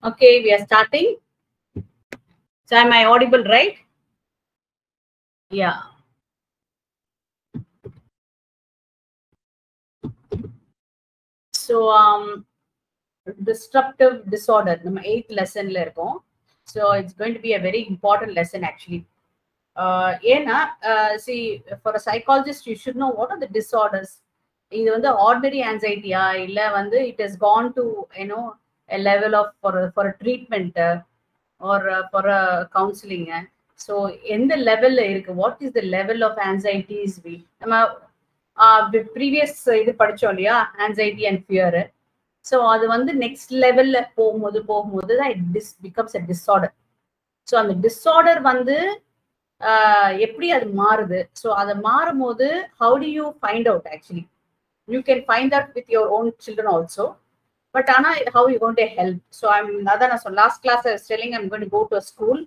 Okay, we are starting. So am I audible, right? Yeah. So disruptive disorder, நம்ம 8th lessonல இருக்கோம். So it's going to be a very important lesson actually. ஏன்னா see, for a psychologist you should know what are the disorders. இது வந்து ordinary anxiety இல்ல வந்து it has gone to a level of for a treatment or for a counseling. So எந்த லெவல்ல இருக்கு, what is the level of anxieties நம்ம previous இது படிச்சோம் இல்லையா, ஆன்சைட்டி அண்ட் ஃபியர். ஸோ அது வந்து நெக்ஸ்ட் லெவல்ல போகும்போது தான் it becomes a disorder. So அந்த டிஸார்டர் வந்து எப்படி அது மாறுது, ஸோ அதை மாறும்போது how do you find out actually you can find out with your own children also. But ஆனால் how you going to help. So அதான் நான் சொன்னேன் last class I was telling I'm going to go to a school.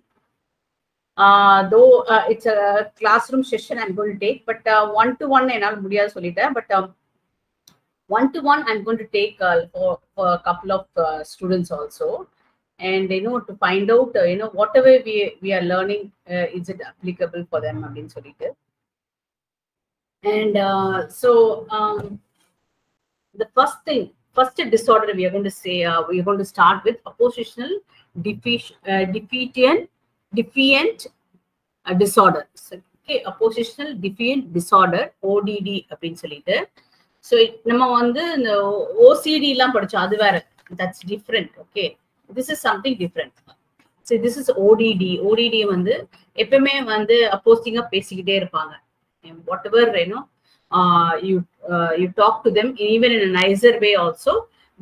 Though it's a classroom session I'm going to take, but one-to-one என்னால் முடியாது சொல்லிட்டேன். But one-to-one I'm going to take for a couple of students also, and to find out whatever we are learning, is it applicable for them அப்படின்னு சொல்லிட்டு. And so the first disorder we are going to say, we are going to start with oppositional defiant disorder. Okay, oppositional defiant disorder, ODD அப்படின்னு சொல்லிட்டு. So நம்ம வந்து இந்த OCD எல்லாம் படிச்சோம், அது வேற, that's different. Okay, this is something different. So this is OTT. OTT வந்து எப்பவுமே வந்து அப்போசிங்கா பேசிக்கிட்டே இருப்பாங்க. What ever you talk to them even in a nicer way also,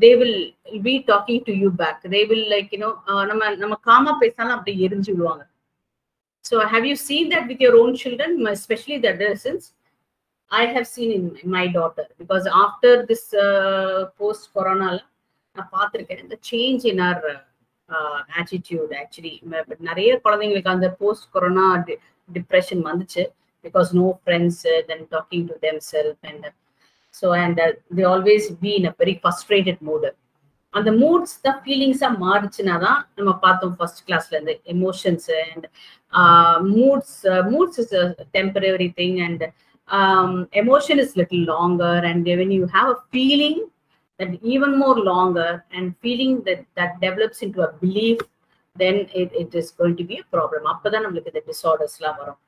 they will be talking to you back. They will like நம்ம gamma பேசினாலும் அப்படி எரிஞ்சு விடுவாங்க. So have you seen that with your own children, especially the adolescents? I have seen in my daughter, because after this post corona நான் பார்த்திருக்கேன் the change in our attitude actually. But நிறைய குழந்தைங்களுக்கு அந்த post corona depression வந்துச்சு, because no friends, then talking to themselves, and so they always be in a very frustrated mood. அந்த modes தான் ஃபீலிங்ஸா மாறுச்சுன்னா தான் நம்ம பார்த்தோம் ஃபர்ஸ்ட் கிளாஸ்ல இருந்து. Emotions and moods is a temporary thing, and emotion is little longer, and when you have a feeling that even more longer, and feeling that develops into a belief, then it is going to be a problem. அப்பதான் நம்மளுக்கு இந்த டிஸார்டர்ஸ்லாம் வரும்.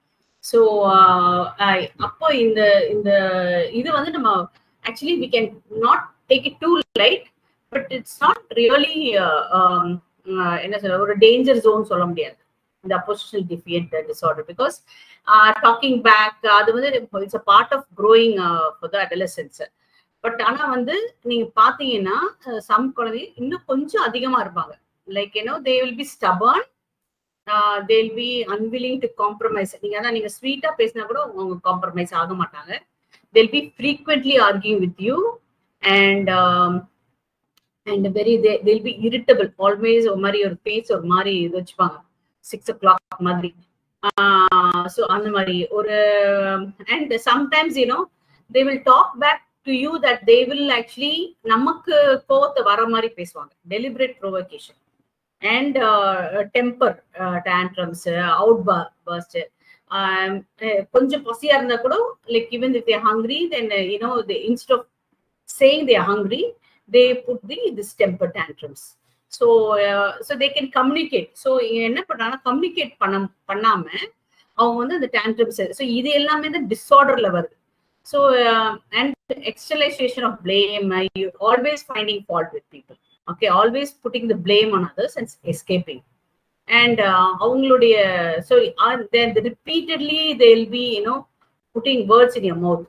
So அப்போ இந்த இது வந்து நம்ம actually we can not take it too light, but it's not really என்ன சொல்ல, ஒரு டேஞ்சர் ஜோன் சொல்ல முடியாது இந்த oppositional defiant disorder, because talking back அது வந்து it's a part of growing for the adolescents. But ஆனா வந்து நீங்க பாத்தீங்கன்னா சம் குழந்தை இன்னும் கொஞ்சம் அதிகமா இருப்பாங்க. Like they will be stubborn, they will be unwilling to compromise. நீங்க ஸ்வீட்டா பேசினா கூட அவங்க காம்ப்ரமைஸ் ஆக மாட்டாங்க. they'll be frequently arguing with you, and they'll be irritable always. ஒரு மாதிரி ஒரு பேஸ் ஒரு மாதிரி இது வச்சுப்பாங்க, 6 o'clock மாதிரி. So அந்த மாதிரி ஒரு, and sometimes they will talk back to you that they will actually நமக்கு கோவத்தை வர மாதிரி பேசுவாங்க. deliberate provocation and temper tantrums, outburst. கொஞ்சம் பசியா இருந்தா கூட, like even if they are hungry, then they, instead of saying they are hungry, they put this temper tantrums. So they can communicate. So என்ன பண்றாங்கன்னா கம்யூனிகேட் பண்ணாம அவங்க வந்து அந்த tantrums. ஸோ இது எல்லாமே தான் டிஸார்டர்ல வருது. So and externalization of blame, you always finding fault with people. Okay, always putting the blame on others and escaping. And அவங்களுடைய, so then repeatedly they'll be putting words in your mouth.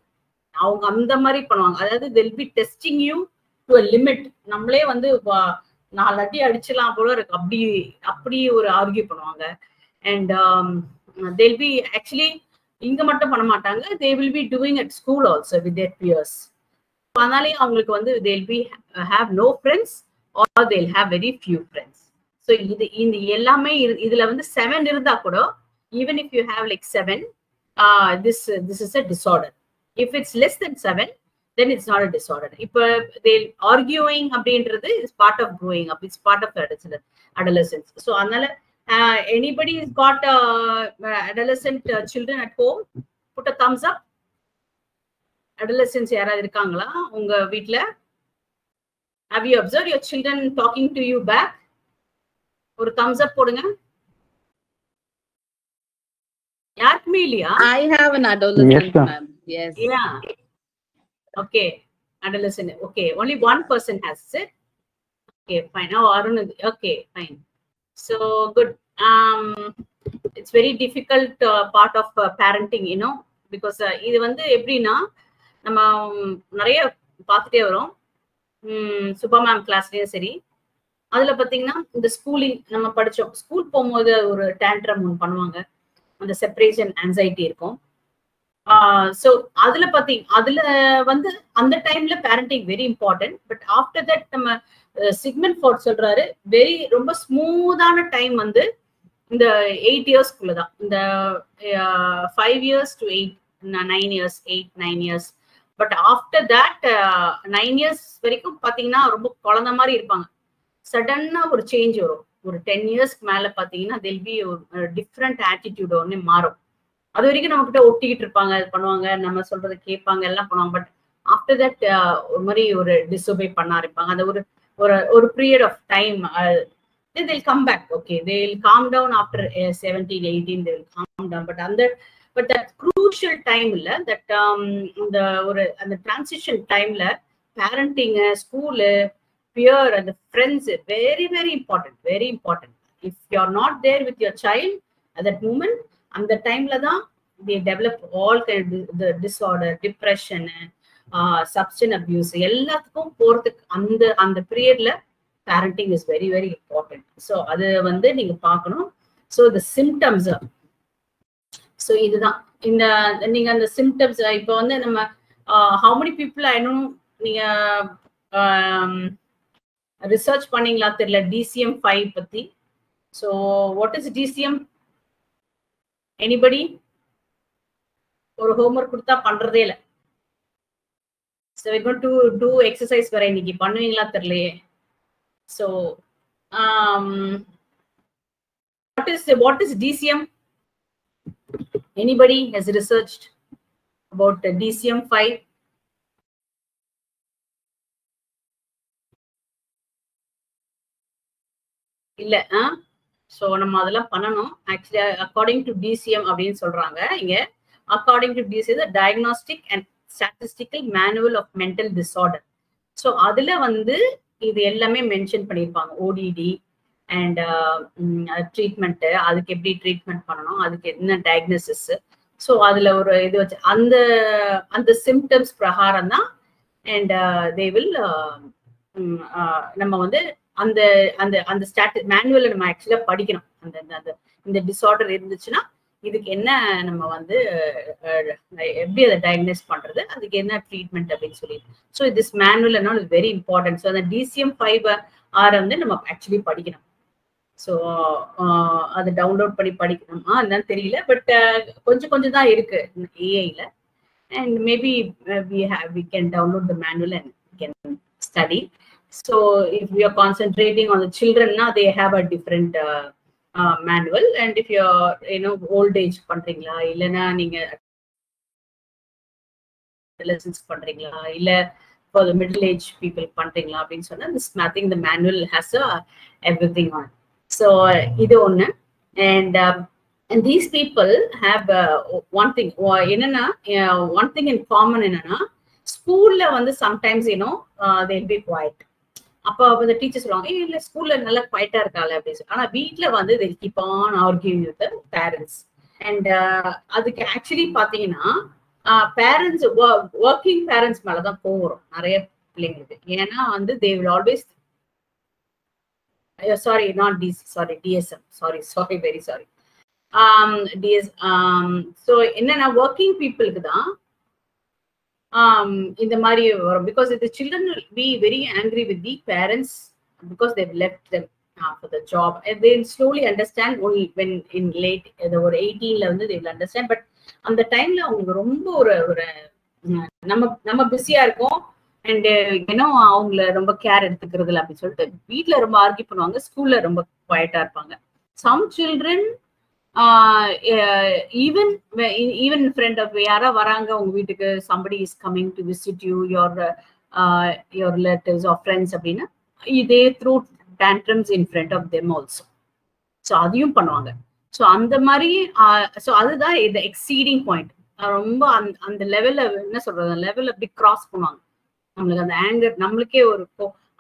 அவங்க அந்த மாதிரி பண்ணுவாங்க. அதாவது they'll be testing you to a limit. நம்மளே வந்து 4 அடி அடிச்சலாம் போல இருக்கு, அப்படி ஒரு ஆர்கியூ பண்ணுவாங்க. And they'll be actually இங்க மட்டும் பண்ண மாட்டாங்க, they will be doing at school also with their peers. அதனாலே அவங்களுக்கு வந்து they'll be have no friends, or they'll have very few friends. So இந்த எல்லாமே இதுல வந்து 7 இருந்தா கூட, even if you have like 7, this is a disorder. If it's less than 7, then it's not a disorder. If they arguing அப்படின்றது is part of growing up, it's part of adolescence. So another anybody has got adolescent children at home, put a thumbs up. Adolescents யாராவது இருக்காங்களா உங்க வீட்ல? Have you observed your children talking to you back? ஒரு thumbs up போடுங்க. யாருக்குமே இல்லையா? I have an adolescent, ma'am. Yes. Yeah. Okay. Adolescent. Okay. Only one person has it. Okay, fine. Now Arun. Okay, fine. So good. It's very difficult part of parenting, you know, because இது வந்து எப்படின்னா நம்ம நிறைய பார்த்துட்டே வரோம். Subha ma'am கிளாஸ்லயும் சரி, அதுல பாத்தீங்கன்னா இந்த ஸ்கூலிங் நம்ம படிச்சோம். ஸ்கூல் போகும்போது ஒரு டேண்ட்ரம் ஒன்று பண்ணுவாங்க, அந்த செப்பரேஷன் ஆன்சைட்டி இருக்கும். ஸோ அதுல அதுல வந்து அந்த டைம்ல parenting very important. But after that நம்ம சிக்மெண்ட் ஃபோர்ட் சொல்றாரு, ரொம்ப ஸ்மூத்தான டைம் வந்து இந்த 8 இயர்ஸ்க்குள்ளதான். இந்த 5 years to 8, 9 years, 8, 9 years. But after that 9 years வரைக்கும் பாத்தீங்கன்னா ரொம்ப குழந்தை மாதிரி இருப்பாங்க. சடனா ஒரு சேஞ்ச் வரும். ஒரு 10 yearsக்கு மேல பாத்தீங்கன்னா தெல் பி டிஃப்ரெண்ட் ஆட்டிடியூட் ஒன்னு மாறும். அது வரைக்கும் நம்ம கிட்ட ஒட்டிக்கிட்டு இருப்பாங்க, அது பண்ணுவாங்க, நம்ம சொல்றதை கேட்பாங்க, எல்லாம் பண்ணுவாங்க. பட் ஆஃப்டர் தட் ஒரு மாதிரி ஒரு டிஸ்ஒபே பண்ண ஆரம்பிப்பாங்க. அந்த ஒரு period of time they will come back. Okay, they will calm down after 17, 18, they will calm down. But that crucial time இல்ல, that அந்த transition timeல parenting, school, peer and friends, very very important, very important. If you are not there with your child at that moment, அந்த டைம்ல தான் they develop all kind of the disorder, depression, substance abuse, எல்லாத்துக்கும் போறதுக்கு அந்த பீரியட்ல parenting is very very important. So அது வந்து நீங்க பார்க்கணும். So the symptoms, so இதுதான் இந்த நீங்க அந்த symptoms இப்போ வந்து நம்ம how many people I know நீங்க ரிசர்ச் பண்ணீங்களா தெரியல DCM-5 பத்தி. So what is DCM? Anybody? ஒரு ஹோம்வொர்க் கொடுத்தா பண்றதே இல்ல. So we're going to do exercise வர இன்னைக்கு பண்ணுவீங்களா தெரியலையே. So what is DCM? Anybody has researched about DCM-5? இல்ல. ஸோ நம்ம அதெல்லாம் பண்ணணும். ஆக்சுவலி அக்கார்டிங் டு DCM அப்படின்னு சொல்றாங்க இங்க. According to DCM, diagnostic and statistical manual of mental disorder. So அதுல வந்து இது எல்லாமே மென்ஷன் பண்ணியிருப்பாங்க. ODD அண்ட் ட்ரீட்மெண்ட், அதுக்கு எப்படி ட்ரீட்மெண்ட் பண்ணணும், அதுக்கு என்ன டயக்னோசிஸ். ஸோ அதுல ஒரு இது வச்சு அந்த சிம்டம்ஸ் பிரகாரம் தான் அண்ட் தே வில் நம்ம வந்து அந்த அந்த அந்த மேனுவலை நம்ம ஆக்சுவலா படிக்கணும். இந்த டிஸார்டர் இருந்துச்சுன்னா இதுக்கு என்ன நம்ம வந்து எப்படி அதை டயக்னோஸ் பண்றது, அதுக்கு என்ன ட்ரீட்மெண்ட் அப்படின்னு சொல்லி. ஸோ திஸ் மேனுவல் என்ன இஸ் வெரி இம்பார்ட்டன்ட். ஸோ அந்த DCM-5 வந்து நம்ம ஆக்சுவலி படிக்கணும். ஸோ அதை டவுன்லோட் பண்ணி படிக்கணுமா என்னன்னு தெரியல. பட் கொஞ்சம் தான் இருக்கு ஏஐல. And maybe we can download the manual and we can study. So if we are concentrating on the children, now they have a different manual. And if you're old age பண்றீங்களா, இல்லைன்னா நீங்க adolescents பண்றீங்களா, இல்ல for the middle age people பண்றீங்களா அப்படின்னு சொன்னா this nothing, the manual has everything on. So இது ஒண்ணு. And these people have one thing என்னன்னா one thing in common என்னன்னா ஸ்கூல்ல வந்து sometimes they'll be quiet. அப்போ அந்த டீச்சர் சொல்லுவாங்க, இல்ல ஸ்கூல்ல நல்லா குவைட்டா இருக்காங்க அப்படின்னு சொல்லி. ஆனா வீட்டுல வந்து they keep on arguing with the parents. And அதுக்கு ஆக்சுவலி பாத்தீங்கன்னா பேரண்ட்ஸ், ஒர்க்கிங் பேரண்ட்ஸ் மேலதான் போகிறோம் நிறைய பிள்ளைங்களுக்கு. ஏன்னா வந்து they will always sorry not DC, sorry DSM, sorry very sorry so என்னன்னா ஒர்க்கிங் பீப்புளுக்கு தான் இந்த மாதிரி வரும். because the children will be very angry with the parents because they've left them for the job. And they'll slowly understand only when in late ஒரு 18ல வந்து they will understand. but அந்த டைம்ல அவங்களுக்கு ரொம்ப ஒரு நம்ம பிஸியா இருக்கோம் அண்ட் ஏன்னோ அவங்கள ரொம்ப கேர் எடுத்துக்கிறது இல்லை அப்படின்னு சொல்லிட்டு வீட்டுல ரொம்ப ஆர்கியூ பண்ணுவாங்க, ஸ்கூல்ல ரொம்ப குவைட்டா இருப்பாங்க. Some children even in front of யாரா வராங்க உங்க வீட்டுக்கு, somebody is coming to visit you, your relatives or friends அப்படின்னா they throw tantrums in front of them also. So அதையும் பண்ணுவாங்க. ஸோ அந்த மாதிரி ஸோ அதுதான் இந்த எக்ஸீடிங் பாயிண்ட். ரொம்ப அந்த லெவல்ல என்ன சொல்றது, லெவல் அப்படி கிராஸ் பண்ணுவாங்க. நம்மளுக்கு அந்த ஆங்கர் நம்மளுக்கே ஒரு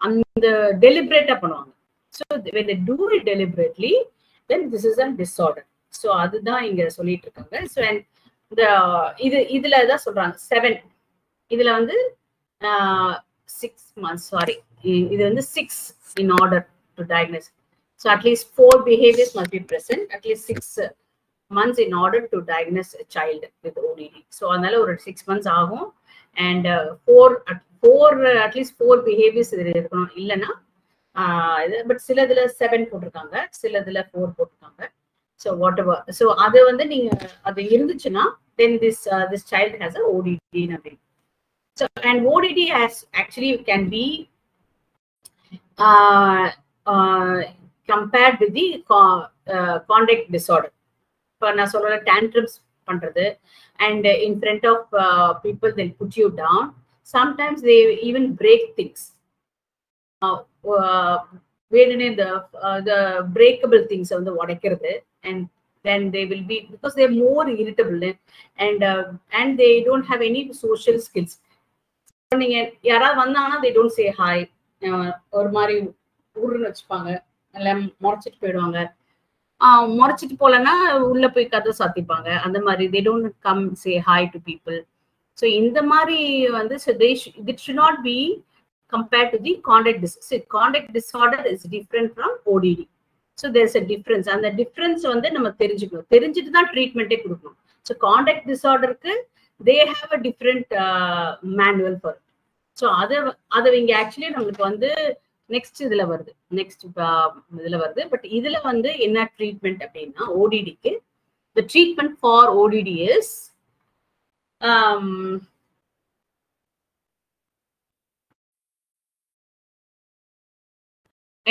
அந்த டெலிபரேட்டா பண்ணுவாங்க. So when they do it deliberately, then this is a disorder. So அதுதான் இங்க சொல்லிட்டு இருக்காங்க. ஸோ இந்த இதுலதான் சொல்றாங்க 7. இதுல வந்து 6 months, சாரி, இது வந்து 6 in order to diagnose. So at least 4 behaviors must be present, at least 6 months in order to diagnose a child with ODD. So அதனால ஒரு 6 months ஆகும். And 4 at least 4 behaviors இது இருக்கணும். இல்லைன்னா பட் சிலதுல 7 போட்டிருக்காங்க, சிலதுல 4 போட்டிருக்காங்க. So whatever. So அது வந்து நீங்க அது இருந்துச்சுன்னா then this child has a ODD. So and ODD has actually can be compared with the conduct disorder. For நான் சொல்ற tantrums பண்றது and in front of people they'll put you down. Sometimes they even break things. The breakable things வந்து உடைக்கிறது. And then they will be, because they're more irritable and they don't have any social skills. நீங்க யாராவது வந்தாங்கன்னா they don't say hi, ஒரு மாதிரி ஊருன்னு வச்சுப்பாங்க, எல்லாம் முறைச்சிட்டு போயிடுவாங்க. முறைச்சிட்டு போலன்னா உள்ள போய் கதை சாத்திப்பாங்க. அந்த மாதிரி they don't come say hi to people. So இந்த மாதிரி வந்து it should not be compared to the conduct disorder. So conduct disorder is different from ODD. So there's a difference. And the difference வந்து நம்ம தெரிஞ்சுக்கணும், தெரிஞ்சுட்டு தான் ட்ரீட்மெண்ட்டே கொடுக்கணும். So conduct disorderக்கு they have a different manual for it. So அதை இங்க actually நம்மளுக்கு வந்து நெக்ஸ்ட் இதுல வருது. பட் இதுல வந்து என்ன ட்ரீட்மெண்ட் அப்படின்னா ஓடிடிக்கு the treatment for ODD is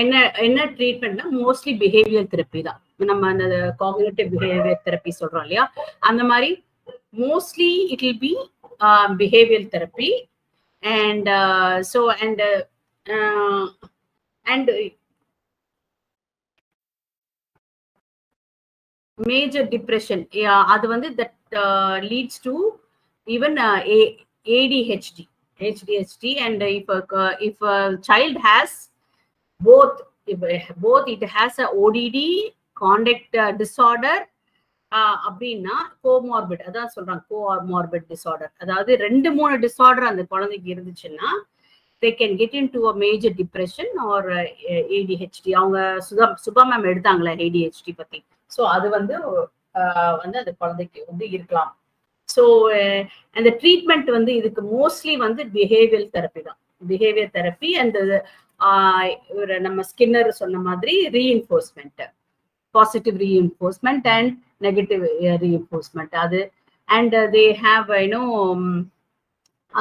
என்ன ட்ரீட்மெண்ட்னா மோஸ்ட்லி பிஹேவியர் தெரப்பி தான். நம்ம அந்த காக்னிட்டிவ் பிஹேவியர் தெரப்பி சொல்றோம் இல்லையா, அந்த மாதிரி mostly it will be behaviour therapy. And so and major depression, அது வந்து that leads to even ADHD. And if a child has both it has a ODD conduct disorder அப்படின்னா comorbid, அதான் சொல்றாங்க comorbid disorder. அதாவது 2-3 disorder அந்த குழந்தைக்கு இருந்துச்சுன்னா they can get into a major depression or ADHD. அவங்க சுபா மேம் எடுத்தாங்களே ADHD பத்தி. So அது வந்து அந்த குழந்தைக்கு வந்து இருக்கலாம். ஸோ அந்த ட்ரீட்மெண்ட் வந்து இதுக்கு மோஸ்ட்லி வந்து பிஹேவியர் தெரப்பி தான். பிஹேவியர் தெரப்பி அந்த நம்ம ஸ்கின்னர் சொன்ன மாதிரி reinforcement, positive reinforcement and negative reinforcement. And they have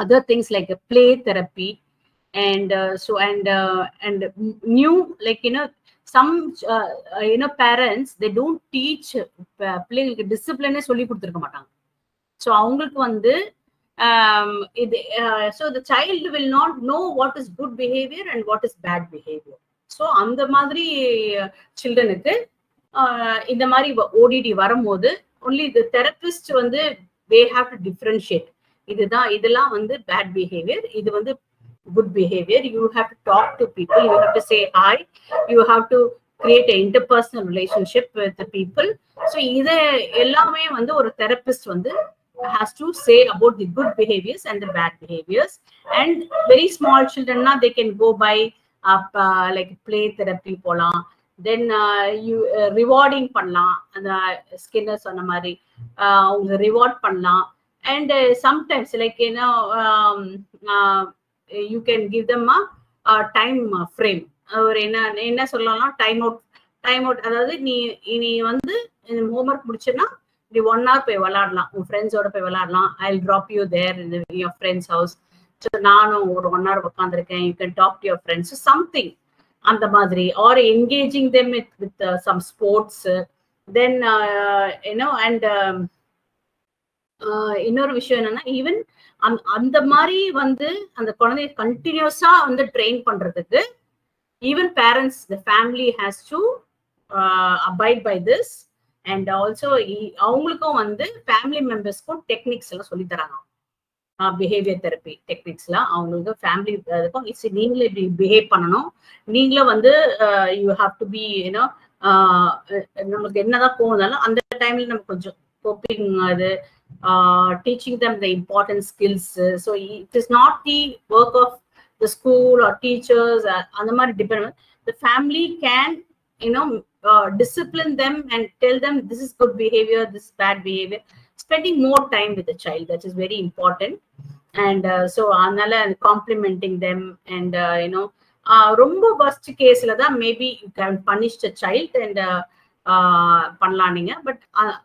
other things like a play therapy and new, like some parents they don't teach play discipline சொல்லி கொடுத்திருக்க மாட்டாங்க. So அவங்களுக்கு வந்து so the child will not know what is good behavior and what is bad behavior. So அந்த மாதிரி சில்ட்ரனுக்கு இந்த மாதிரி OTT வரும்போது only the therapist வந்து they have to differentiate. இதெல்லாம் வந்து bad behavior, இது வந்து good behavior. You have to talk to people, you have to say hi, you have to create an interpersonal relationship with the people. So இது எல்லாமே வந்து ஒரு therapist வந்து has to say about the good behaviors and the bad behaviors. And very small children na they can go by like play therapy போலாம். Then you rewarding பண்ணலாம், அந்த Skinner சொன்ன மாதிரி அவங்க ரிவார்ட் பண்ணலாம். And sometimes like you can give them a time frame. ஒரு என்ன சொல்லலாம், டைம் அவுட். அதாவது நீ வந்து ஹோம்ஒர்க் முடிச்சேன்னா இப்படி 1 hour போய் விளையாடலாம், உன் ஃப்ரெண்ட்ஸோட போய் விளையாடலாம். I will drop you there in your friends house. So நானும் ஒரு 1 hour உட்காந்துருக்கேன், you can talk to your friends something அந்த மாதிரி. Or engaging them with some sports. Then you know and விஷயம் என்னன்னா, ஈவன் அந்த மாதிரி வந்து அந்த குழந்தைய கண்டினியூஸா வந்து ட்ரெயின் பண்றதுக்கு even parents, the family has to abide by this. And also அவங்களுக்கும் வந்து ஃபேமிலி மெம்பர்ஸ்க்கும் டெக்னிக்ஸ் எல்லாம் சொல்லி தராங்க. பிஹேவியர் தெரப்பி டெக்னிக்ஸ்லாம் அவங்களுக்கு ஃபேமிலி இருக்கும். நீங்களே இப்படி பிஹேவ் பண்ணணும், நீங்களும் வந்து you have to be you know, நமக்கு என்னதான் போகுதாலும் அந்த டைம்ல நம்ம கொஞ்சம் கோப்பிங் அது teaching them the important skills. So it is not the work of the school or teachers and the depend. The family can, you know, discipline them and tell them this is good behavior, this is bad behavior. Spending more time with the child, that is very important. And so anala complimenting them and you know, romba worst case la da maybe you can punish the child and panlaninga. But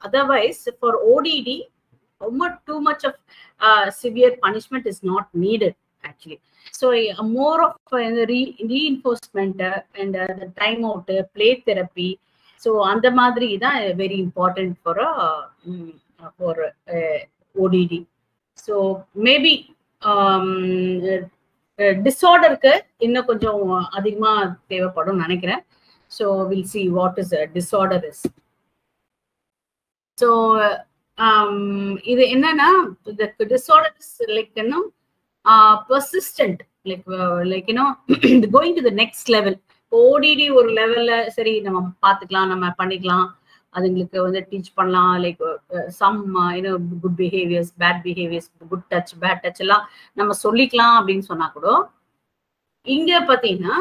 otherwise for ODD too much of severe punishment is not needed actually. So more of reinforcement and the time out, play therapy. So and the madri is very important for ODD. So maybe disorder ku inna konjam adhigama thevapadum nenikiren. So we'll see what is a disorder is. So இது என்னன்னா, the disorder is like, you know, persistent, like you know, going to the next level. ODD ஒரு லெவல்ல சரி நம்ம பாத்துக்கலாம், நம்ம பண்ணிக்கலாம், அதுங்களுக்கு வந்து டீச் பண்ணலாம். Like some you know good behaviours, bad behaviours, good touch, bad touch எல்லாம் நம்ம சொல்லிக்கலாம் அப்படின்னு சொன்னா கூட, இங்க பாத்தீங்கன்னா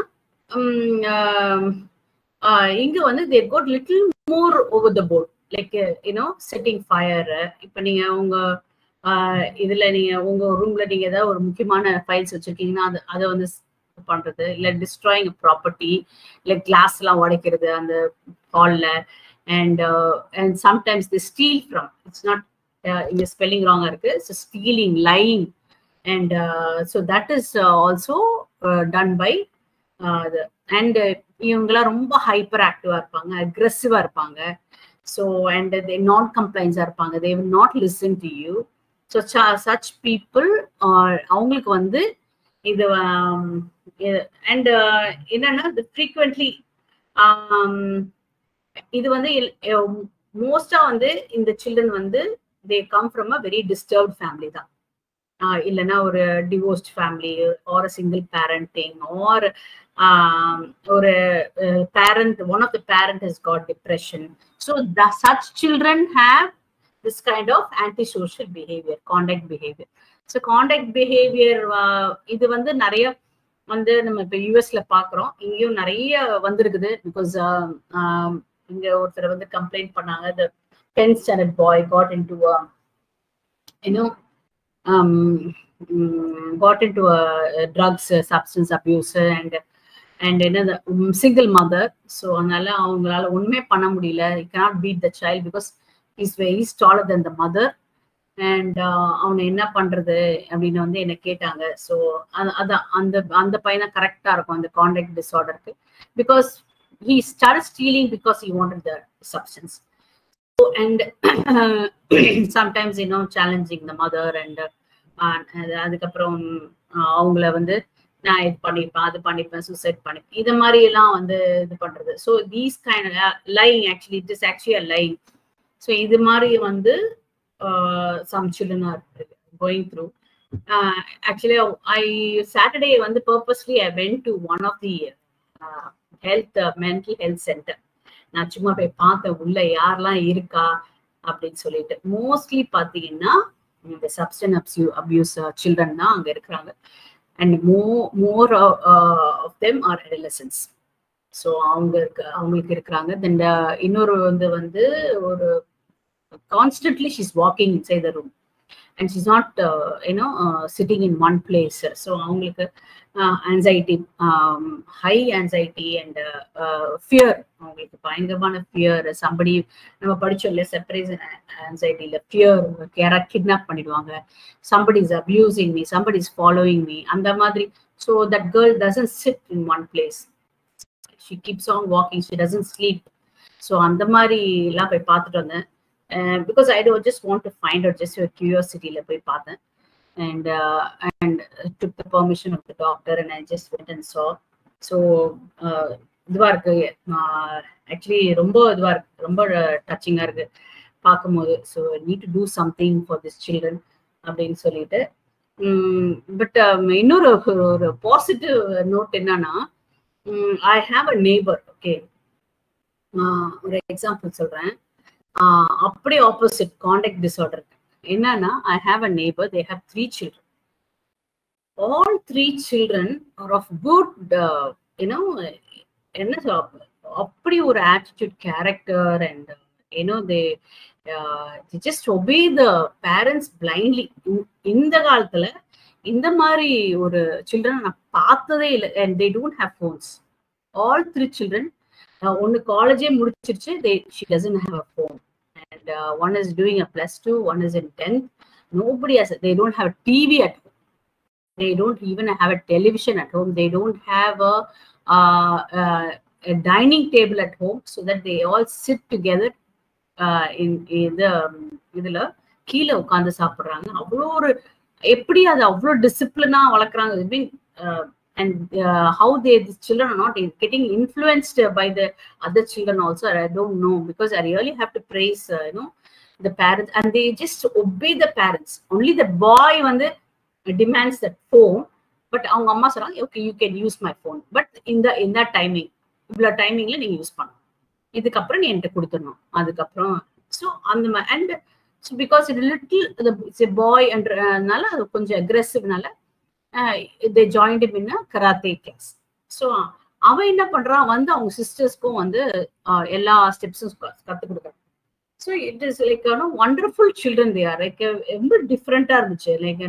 இங்க வந்து they got little more over the board. Like you know, setting fire. இப்ப நீங்க உங்க இதுல நீங்க உங்க ரூம்ல நீங்க ஏதாவது ஒரு முக்கியமான ஃபைல்ஸ் வச்சிருக்கீங்கன்னா அதை வந்து பண்றது, இல்ல டிஸ்ட்ராயிங் ப்ராப்பர்ட்டி, இல்ல கிளாஸ் எல்லாம் உடைக்கிறது அந்த ஹால்ல. And sometimes the steal from, it's not இங்க ஸ்பெல்லிங் ராங்கா இருக்கு, so stealing, lying. And so that is also done by and இவங்கெல்லாம் ரொம்ப ஹைப்பர் ஆக்டிவா இருப்பாங்க, அக்ரெசிவா இருப்பாங்க. So and they non-compliant இருப்பாங்க, they will not listen to you. So such people அவங்களுக்கு வந்து இது and என்னன்னா frequently இது வந்து மோஸ்டா வந்து இந்த சில்ட்ரன் வந்து they come from a very disturbed family தான். இல்லைன்னா ஒரு divorced family or single parenting or ஒரு parent, one of the parent has got depression. So such children have this kind of antisocial behavior, conduct behavior. So conduct behavior இது வந்து நிறைய வந்து நம்ம இப்ப யூஎஸ்ல பாக்குறோம், இங்கேயும் நிறைய வந்திருக்குது. பிகாஸ் இங்க ஒருத்தர் வந்து கம்ப்ளைண்ட் பண்ணாங்க, the 10th standard boy got into you know got into drugs, substance abuse and another single mother. So அதனால அவங்களால ஒண்ணுமே பண்ண முடியல. You cannot beat the child because he's very taller than the mother. And அவனை என்ன பண்றது அப்படின்னு வந்து என்ன கேட்டாங்க. ஸோ அதான் அந்த பையனை கரெக்டா இருக்கும் அந்த கான்டக்ட் டிஸார்டருக்கு. Because he started stealing because he wanted the substance. So, and sometimes you know challenging the mother and அதுக்கப்புறம் அவங்கள வந்து நான் இது பண்ணிப்பேன், அது பண்ணிப்பேன், சூசைட் பண்ணிப்பேன், இது மாதிரி எல்லாம் வந்து இது பண்றது. So these kind lying, actually it is actually a lying. So இது மாதிரி வந்து some children are going through. Actually Saturday வந்து purposely I went to one of the mental health center. நான் சும்மா போய் பார்த்தேன் உள்ள யாரெல்லாம் இருக்கா அப்படின்னு சொல்லிட்டு. மோஸ்ட்லி பாத்தீங்கன்னா இந்த சப்ஸ்டன்ஸ் அபியூஸ் சில்ட்ரன் தான் அங்க இருக்கிறாங்க. And more of them are adolescents. So அவங்களுக்கு இருக்கிறாங்க. தென் இன்னொரு வந்து ஒரு constantly she's walking inside the room and she's not sitting in one place. So அவங்களுக்கு anxiety, high anxiety and fear, அவங்களுக்கு பயங்கரமான fear. Somebody நம்ம படிச்சோம்ல separation anxiety ல fear, யாரா kidnap பண்ணிடுவாங்க, somebody is abusing me, somebody is following me, அந்த மாதிரி. So that girl doesn't sit in one place, she keeps on walking, she doesn't sleep. So அந்த மாதிரி எல்லாம் போய் பார்த்துட்டு வந்தேன். Because I don't just want to find out, just your curiosity la போய் பார்த்தேன். And took the permission of the doctor and I just went and saw. So இதுவா இருக்கு, actually ரொம்ப இதுவா இருக்கு, ரொம்ப டச்சிங்கா இருக்கு பார்க்கும்போது. So I need to do something for these children அப்படின்னு சொல்லிட்டு. பட் இன்னொரு ஒரு பாசிட்டிவ் நோட் என்னன்னா, I have a neighbor, okay, ஒரு எக்ஸாம்பிள் சொல்றேன். அப்படி ஆப்போசிட் கான்டாக்ட் டிசார்டர் என்னன்னா, I have a neighbor, they have 3 children. All 3 children are of good, என்ன அப்படி ஒரு attitude, character, and they just obey the parents blindly. இந்த காலத்துல இந்த மாதிரி ஒரு சில்ட்ரன் நான் பார்த்ததே இல்லை. and they don't have phones. All 3 children, ஒன்னு காலேஜே முடிச்சிருச்சு, she doesn't have a phone, and one is doing a +2, one is in 10th. Nobody has, they don't have a TV at home, they don't even have a television at home, they don't have a dining table at home, so that they all sit together in இதுல கீழே உட்கார்ந்து சாப்பிடுறாங்க. அவ்வளோ ஒரு எப்படி அது அவ்வளோ டிசிப்ளினா வளர்க்குறாங்க. And how these children are not getting influenced by the other children also, I don't know, because I really have to praise the parents, and they just obey the parents. Only the boy demands that phone, but அவங்க அம்மா சொல்றாங்க, okay, you can use my phone, but in that timing, இவ்வளோ டைமிங்ல நீங்க use பண்ணணும், இதுக்கப்புறம் நீ என்கிட்ட கொடுத்துடணும், அதுக்கப்புறம். ஸோ அந்த and so because it's a boy and அது கொஞ்சம் aggressive-னால they joined him in a karate class. So அவன் என்ன பண்றான், அவங்க சிஸ்டர்ஸ்க்கும் எல்லா ஸ்டெப்ஸும் கத்து கொடுக்குறான். So it is like wonderful children they are, like ரொம்ப டிஃப்ரெண்டா இருந்துச்சு. like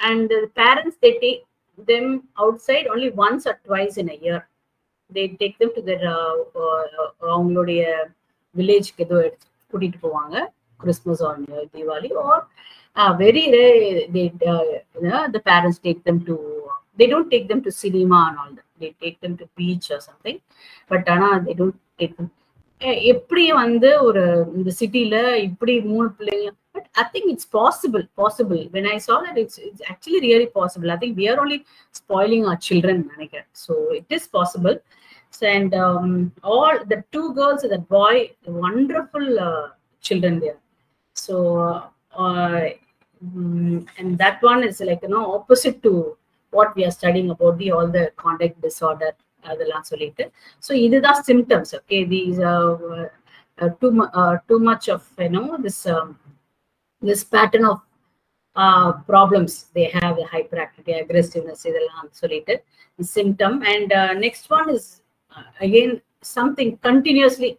and the parents, they take them outside only once or twice in a year. They take them to their அவங்களுடைய வில்லேஜ்க்கு ஏதோ கூட்டிட்டு போவாங்க, Christmas or Diwali, or very rare the parents take them to, they don't take them to cinema and all that, they take them to beach or something, but they don't take them. எப்படி ஒரு இந்த சிட்டில இப்படி 3 பிள்ளைங்க, but I think it's possible. When I saw that, it's actually really possible. I think we are only spoiling our children, நினைக்கிறேன். So it is possible. So, and all the 2 girls and the boy, wonderful children there. So and that one is like opposite to what we are studying about all the conduct disorder அதெல்லாம் சொல்லிட்டு. So இதுதான் symptoms, okay. These too much of this pattern of problems they have, the hyperactivity, aggressiveness, இதெல்லாம் சொல்லிட்டு symptom. And next one is again something continuously,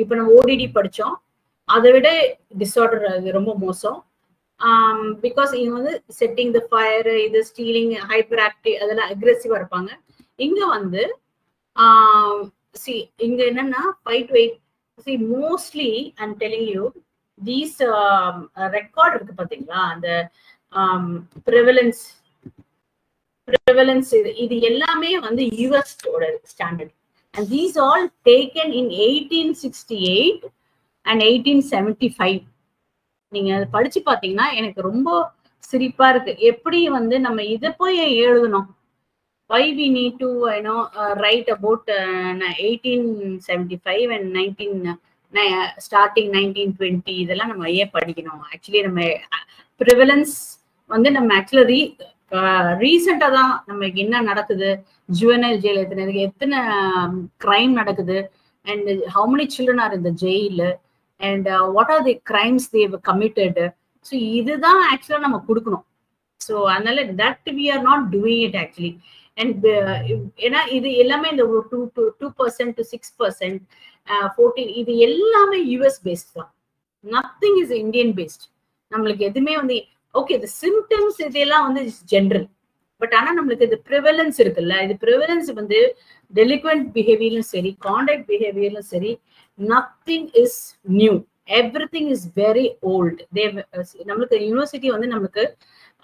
இப்ப நம்ம ODD படிச்சோம், அதை விட டிசார்டர் ரொம்ப மோசம். பிகாஸ் இவங்க செட்டிங் த ஃபயர், இது ஸ்டீலிங், ஹைப்பர் ஆக்டிவ், அதெல்லாம் அக்ரெசிவா இருப்பாங்க. இங்க இங்க என்னன்னா 5 to 8. Mostly I'm telling you, these record இருக்கு பாத்தீங்களா, அந்த ப்ரிவலன்ஸ் இது எல்லாமே US ஓட standard. And these all taken in 1868 and 1875. நீங்க அதை படிச்சு பாத்தீங்கன்னா எனக்கு ரொம்ப சிரிப்பா இருக்கு. எப்படி நம்ம இதை போய் எழுதணும், why we need to write about 1875 and starting 1920, இதெல்லாம் நம்ம ஏன் படிக்கணும்? ஆக்சுவலி நம்ம ப்ரிவலன்ஸ் நம்ம ஆக்சுவலி ரீசெண்டா தான் நமக்கு என்ன நடக்குது, ஜுவனைல் ஜெயில் எத்தனை கிரைம் நடக்குது, and how many children are in the jail, and what are the crimes they have committed. So இதுதான் ஆக்சுவலா நம்ம கொடுக்கணும். ஸோ அதனால that we are not doing it actually. And ஏன்னா இது எல்லாமே இந்த 2% to 6%, 14, இது எல்லாமே US based தான். Nothing is Indian paste. நம்மளுக்கு எதுவுமே வந்து ஓகே இந்த சிம்டம்ஸ் இதெல்லாம் வந்து ஜென்ரல், பட் ஆனா நம்மளுக்கு இது ப்ரிவலன்ஸ் இருக்குல்ல, இது ப்ரிவலன்ஸ் வந்து டெலிக்வென்ட் பிஹேவியரும் சரி கான்டாக்ட் பிஹேவியரும் சரி nothing is new, everything is very old. நம்மளுக்கு யூனிவர்சிட்டி வந்து நமக்கு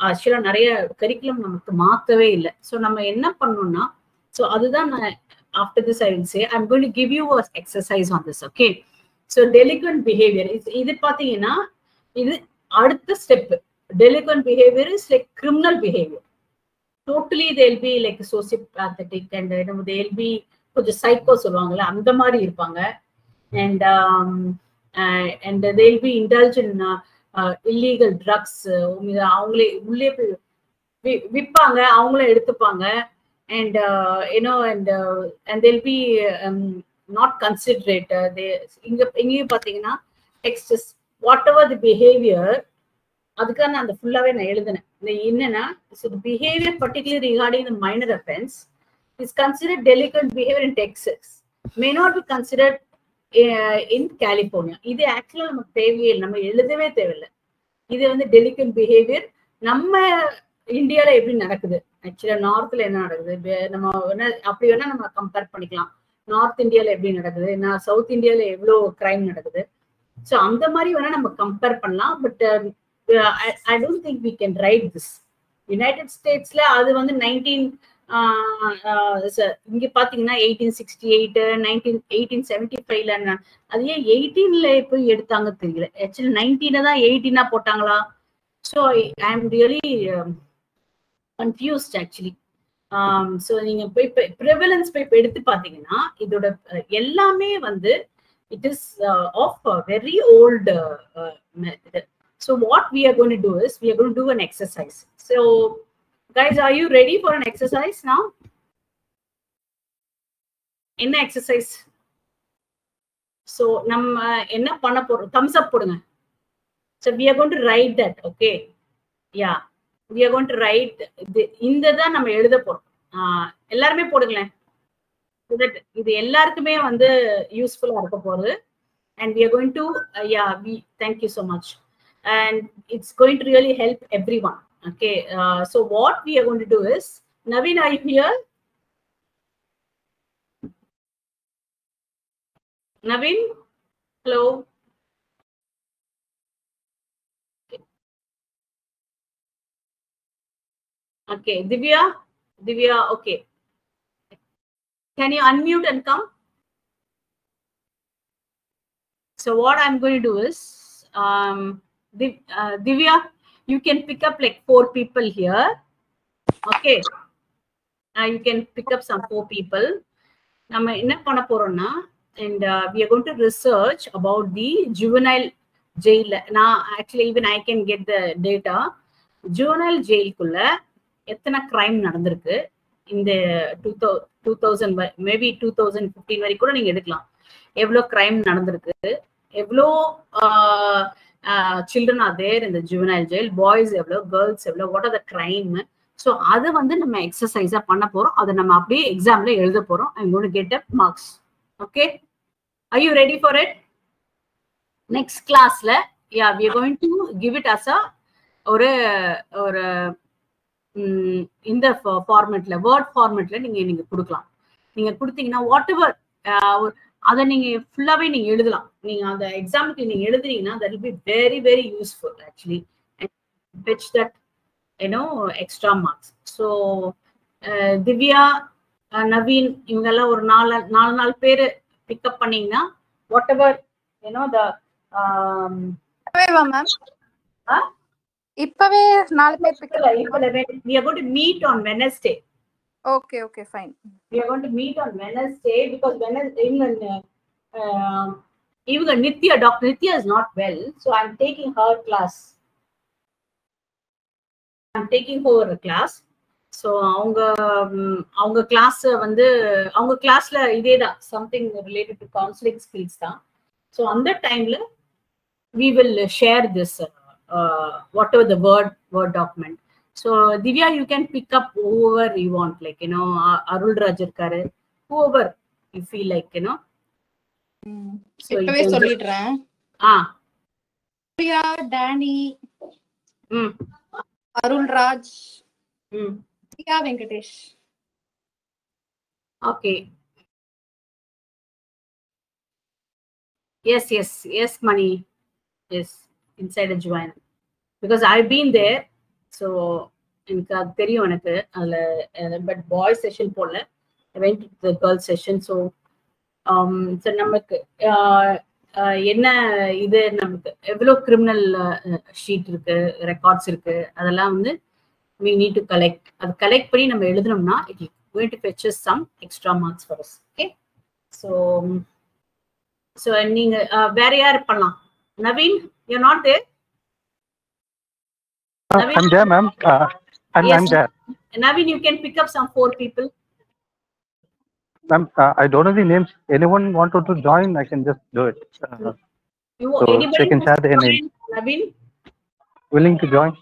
ஆக்சுவலா நிறைய கரிக்குலம் நமக்கு மாத்தவே இல்லை. ஸோ நம்ம என்ன பண்ணோம்னா, ஸோ அதுதான் நான் after this I will say I am going to give you a exercise on this. Okay, so delinquent behaviour இது பாத்தீங்கன்னா இது அடுத்த step. Delinquent behaviour is like criminal behaviour. Totally they'll be like sociopathic and they'll be கொஞ்சம் psycho சொல்லுவாங்கல்ல அந்த மாதிரி இருப்பாங்க. and they'll be indulged in illegal drugs. அவங்களே உள்ளே விற்பாங்க, அவங்களே எடுத்துப்பாங்க. and and they'll be not considerate. இங்கேயும் பாத்தீங்கன்னா text whatever the behaviour, அதுக்காக நான் அந்த ஃபுல்லாவே நான் எழுதினேன். என்னன்னா behaviour particular regarding the minor offence is considered delinquent behaviour in Texas, may not be considered in California. இது ஆக்சுவலா நமக்கு தேவையே, நம்ம எழுதவே தேவையில்லை. இது வந்து டெலிக்வென்ட் பிஹேவியர் நம்ம இந்தியால எப்படி நடக்குது, ஆக்சுவலா நார்த்ல என்ன நடக்குது, நம்ம அப்படி வேணா நம்ம கம்பேர் பண்ணிக்கலாம். நார்த் இந்தியால எப்படி நடக்குது, சவுத் இந்தியால எவ்வளவு கிரைம் நடக்குது. ஸோ அந்த மாதிரி வேணா நம்ம கம்பேர் பண்ணலாம். But I don't think we can write this. United ஸ்டேட்ஸ்ல அது வந்து 19 இங்க பாத்தீங்கன்னா 1868 1875ல அது ஏன் 18ல போய் எடுத்தாங்க தெரியல. ஆக்சுவலி 19 தான் 18 போட்டாங்களா? So I am really confused actually. So நீங்க போய் ப்ரிவலன்ஸ் போய் எடுத்து பாத்தீங்கன்னா இதோட எல்லாமே வந்து it is of a very old method. So what we are going to do is we are going to do an exercise. So guys, are you ready for an exercise now? Enna exercise? So நம்ம என்ன பண்ண போறோம், thumbs up போடுங்க. So we are going to write that. Okay, yeah, we are going to write இந்த தான் நம்ம எழுத போறோம். எல்லாரும் போடுங்களேன், so that இது எல்லாருக்குமே வந்து யூஸ்ஃபுல்லா இருக்க போகுது. And we are going to thank you so much, and it's going to really help everyone. Okay, so what we are going to do is, Naveen, are you here? Naveen, hello. Okay, Divya, okay, can you unmute and come? So what I'm going to do is, Divya, you can pick up like 4 people here. Okay, you can pick up some 4 people. நம்ம என்ன பண்ண போறோம்னா, and we are going to research about the juvenile jail. Now actually even I can get the data. Juvenile jail குள்ள எத்தனை crime நடந்திருக்கு இந்த 2000 maybe 2015 வரைக்கும் கூட நீங்க எடுக்கலாம். எவ்வளவு crime நடந்திருக்கு, எவ்வளோ children are there in the juvenile jail, boys எவ்வளோ, girls எவ்வளோ, what are the crime. So அதை வந்து நம்ம எக்ஸசைஸா பண்ண போறோம். அதை நம்ம அப்படியே எக்ஸாம்ல எழுத போறோம். I'm going to get up marks. Okay, are you ready for it? Next classல we are going to give it as a ஒரு இந்த ஃபார்மேட்ல, வேர்ட் ஃபார்மேட்ல நீங்க கொடுக்கலாம். நீங்க கொடுத்தீங்கன்னா வாட் எவர் அதை நீங்க ஃபுல்லாவே நீங்க எழுதலாம். நீங்க அந்த எக்ஸாமுக்கு நீங்க எழுதுறீங்கன்னா that will be very very useful actually, and fetch that extra marks. So Divya, Naveen, இவங்க எல்லாம் ஒரு 4 பேர் பிக்கப் பண்ணீங்கன்னா whatever the மேம் இப்பவே 4 பேர் pickup. we are going to meet on Wednesday. Okay, fine. We are going to meet on Wednesday because Wednesday even Nithya, Dr. Nithya is not well, so I'm taking her class. I'm taking her class. So அவங்க class வந்து அவங்க கிளாஸ்ல இதேதான், something related to counseling skills தான். So அந்த டைம்ல we will share this whatever the word document. So Divya, you can pick up whoever you want, like Arul Raj irkaru, whoever you feel like. So இப்பவே சொல்லிடுறேன். Priya, Danny, Mm. Arul Raj, Mm. Priya Venkatesh. Okay. Yes, Mani. Yes, inside a join. Because I've been there. So, எனக்கு அது தெரியும் எனக்கு அதில் but boys session போடல. I went to the girls session. So, நமக்கு என்ன இது நமக்கு எவ்வளோ கிரிமினல் ஷீட் இருக்கு, ரெக்கார்ட்ஸ் இருக்கு, அதெல்லாம் வந்து we need to collect. அது கலெக்ட் பண்ணி நம்ம எழுதணும்னா it is going to fetch us some extra marks for us. Okay. So நீங்க வேற யார் பண்ணலாம்? Naveen, you're not there? Naveen? I'm there, ma'am. I'm there. Naveen, you can pick up some 4 people. Ma'am, I don't know the names. Anyone wanted to join, I can just do it. So Anybody they can share their name. Naveen? Willing to join?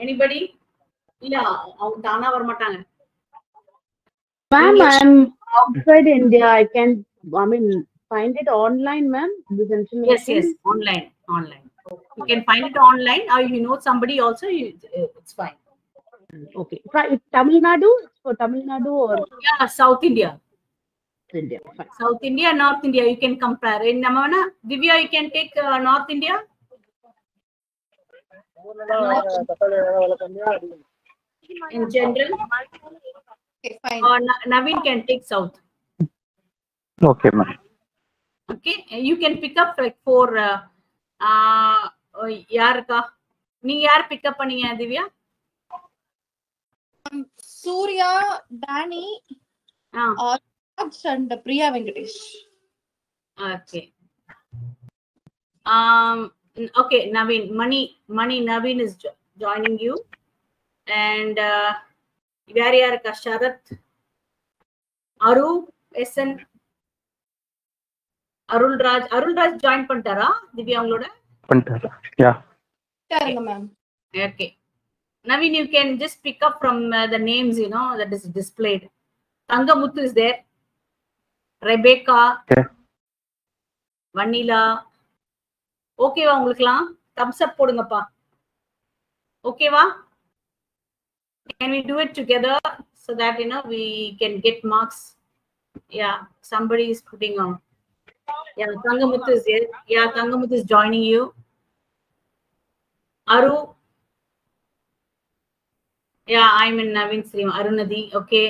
Anybody? இல்ல அவங்க தானா வர மாட்டாங்க. Ma'am, I'm outside India. I can, find it online, ma'am. This information. Yes, online. You can find it online, or you know somebody also. It's fine. Okay. It's Tamil Nadu. It's for Tamil Nadu or Yeah, South India. India. Fine. South India, North India. You can compare. In Namavana, Divya, you can take North India. In general, Okay, fine. or Naveen can take South. Okay, ma'am. Okay, you can pick up like 4. யாருக்கா நீங்க யார் pick up பண்ணீங்க Divya? Surya, Danny, Raj and Priya Venkatesh. Okay. Okay, Naveen, Mani, Naveen is joining you, and வேற யாருக்கா? Sharath, Aru, SN, Arul Raj join பண்ணிட்டாரா Divya உங்களோட? பண்ணிட்டாரா? Yeah. சரிங்க ma'am. Okay. Naveen, you can just pick up from the names, that is displayed. Tangamuthu is there. Rebecca. Okay. Vanilla. Okay வா உங்களுக்குலாம்? thumbs up போடுங்கப்பா. Okay வா? Can we do it together so that we can get marks? Yeah, somebody is putting on. Yeah, Tangamuthu is there. Yeah, Tangamuthu is joining you. Aru. Yeah, I'm in Naveen stream. Arunadi. Okay,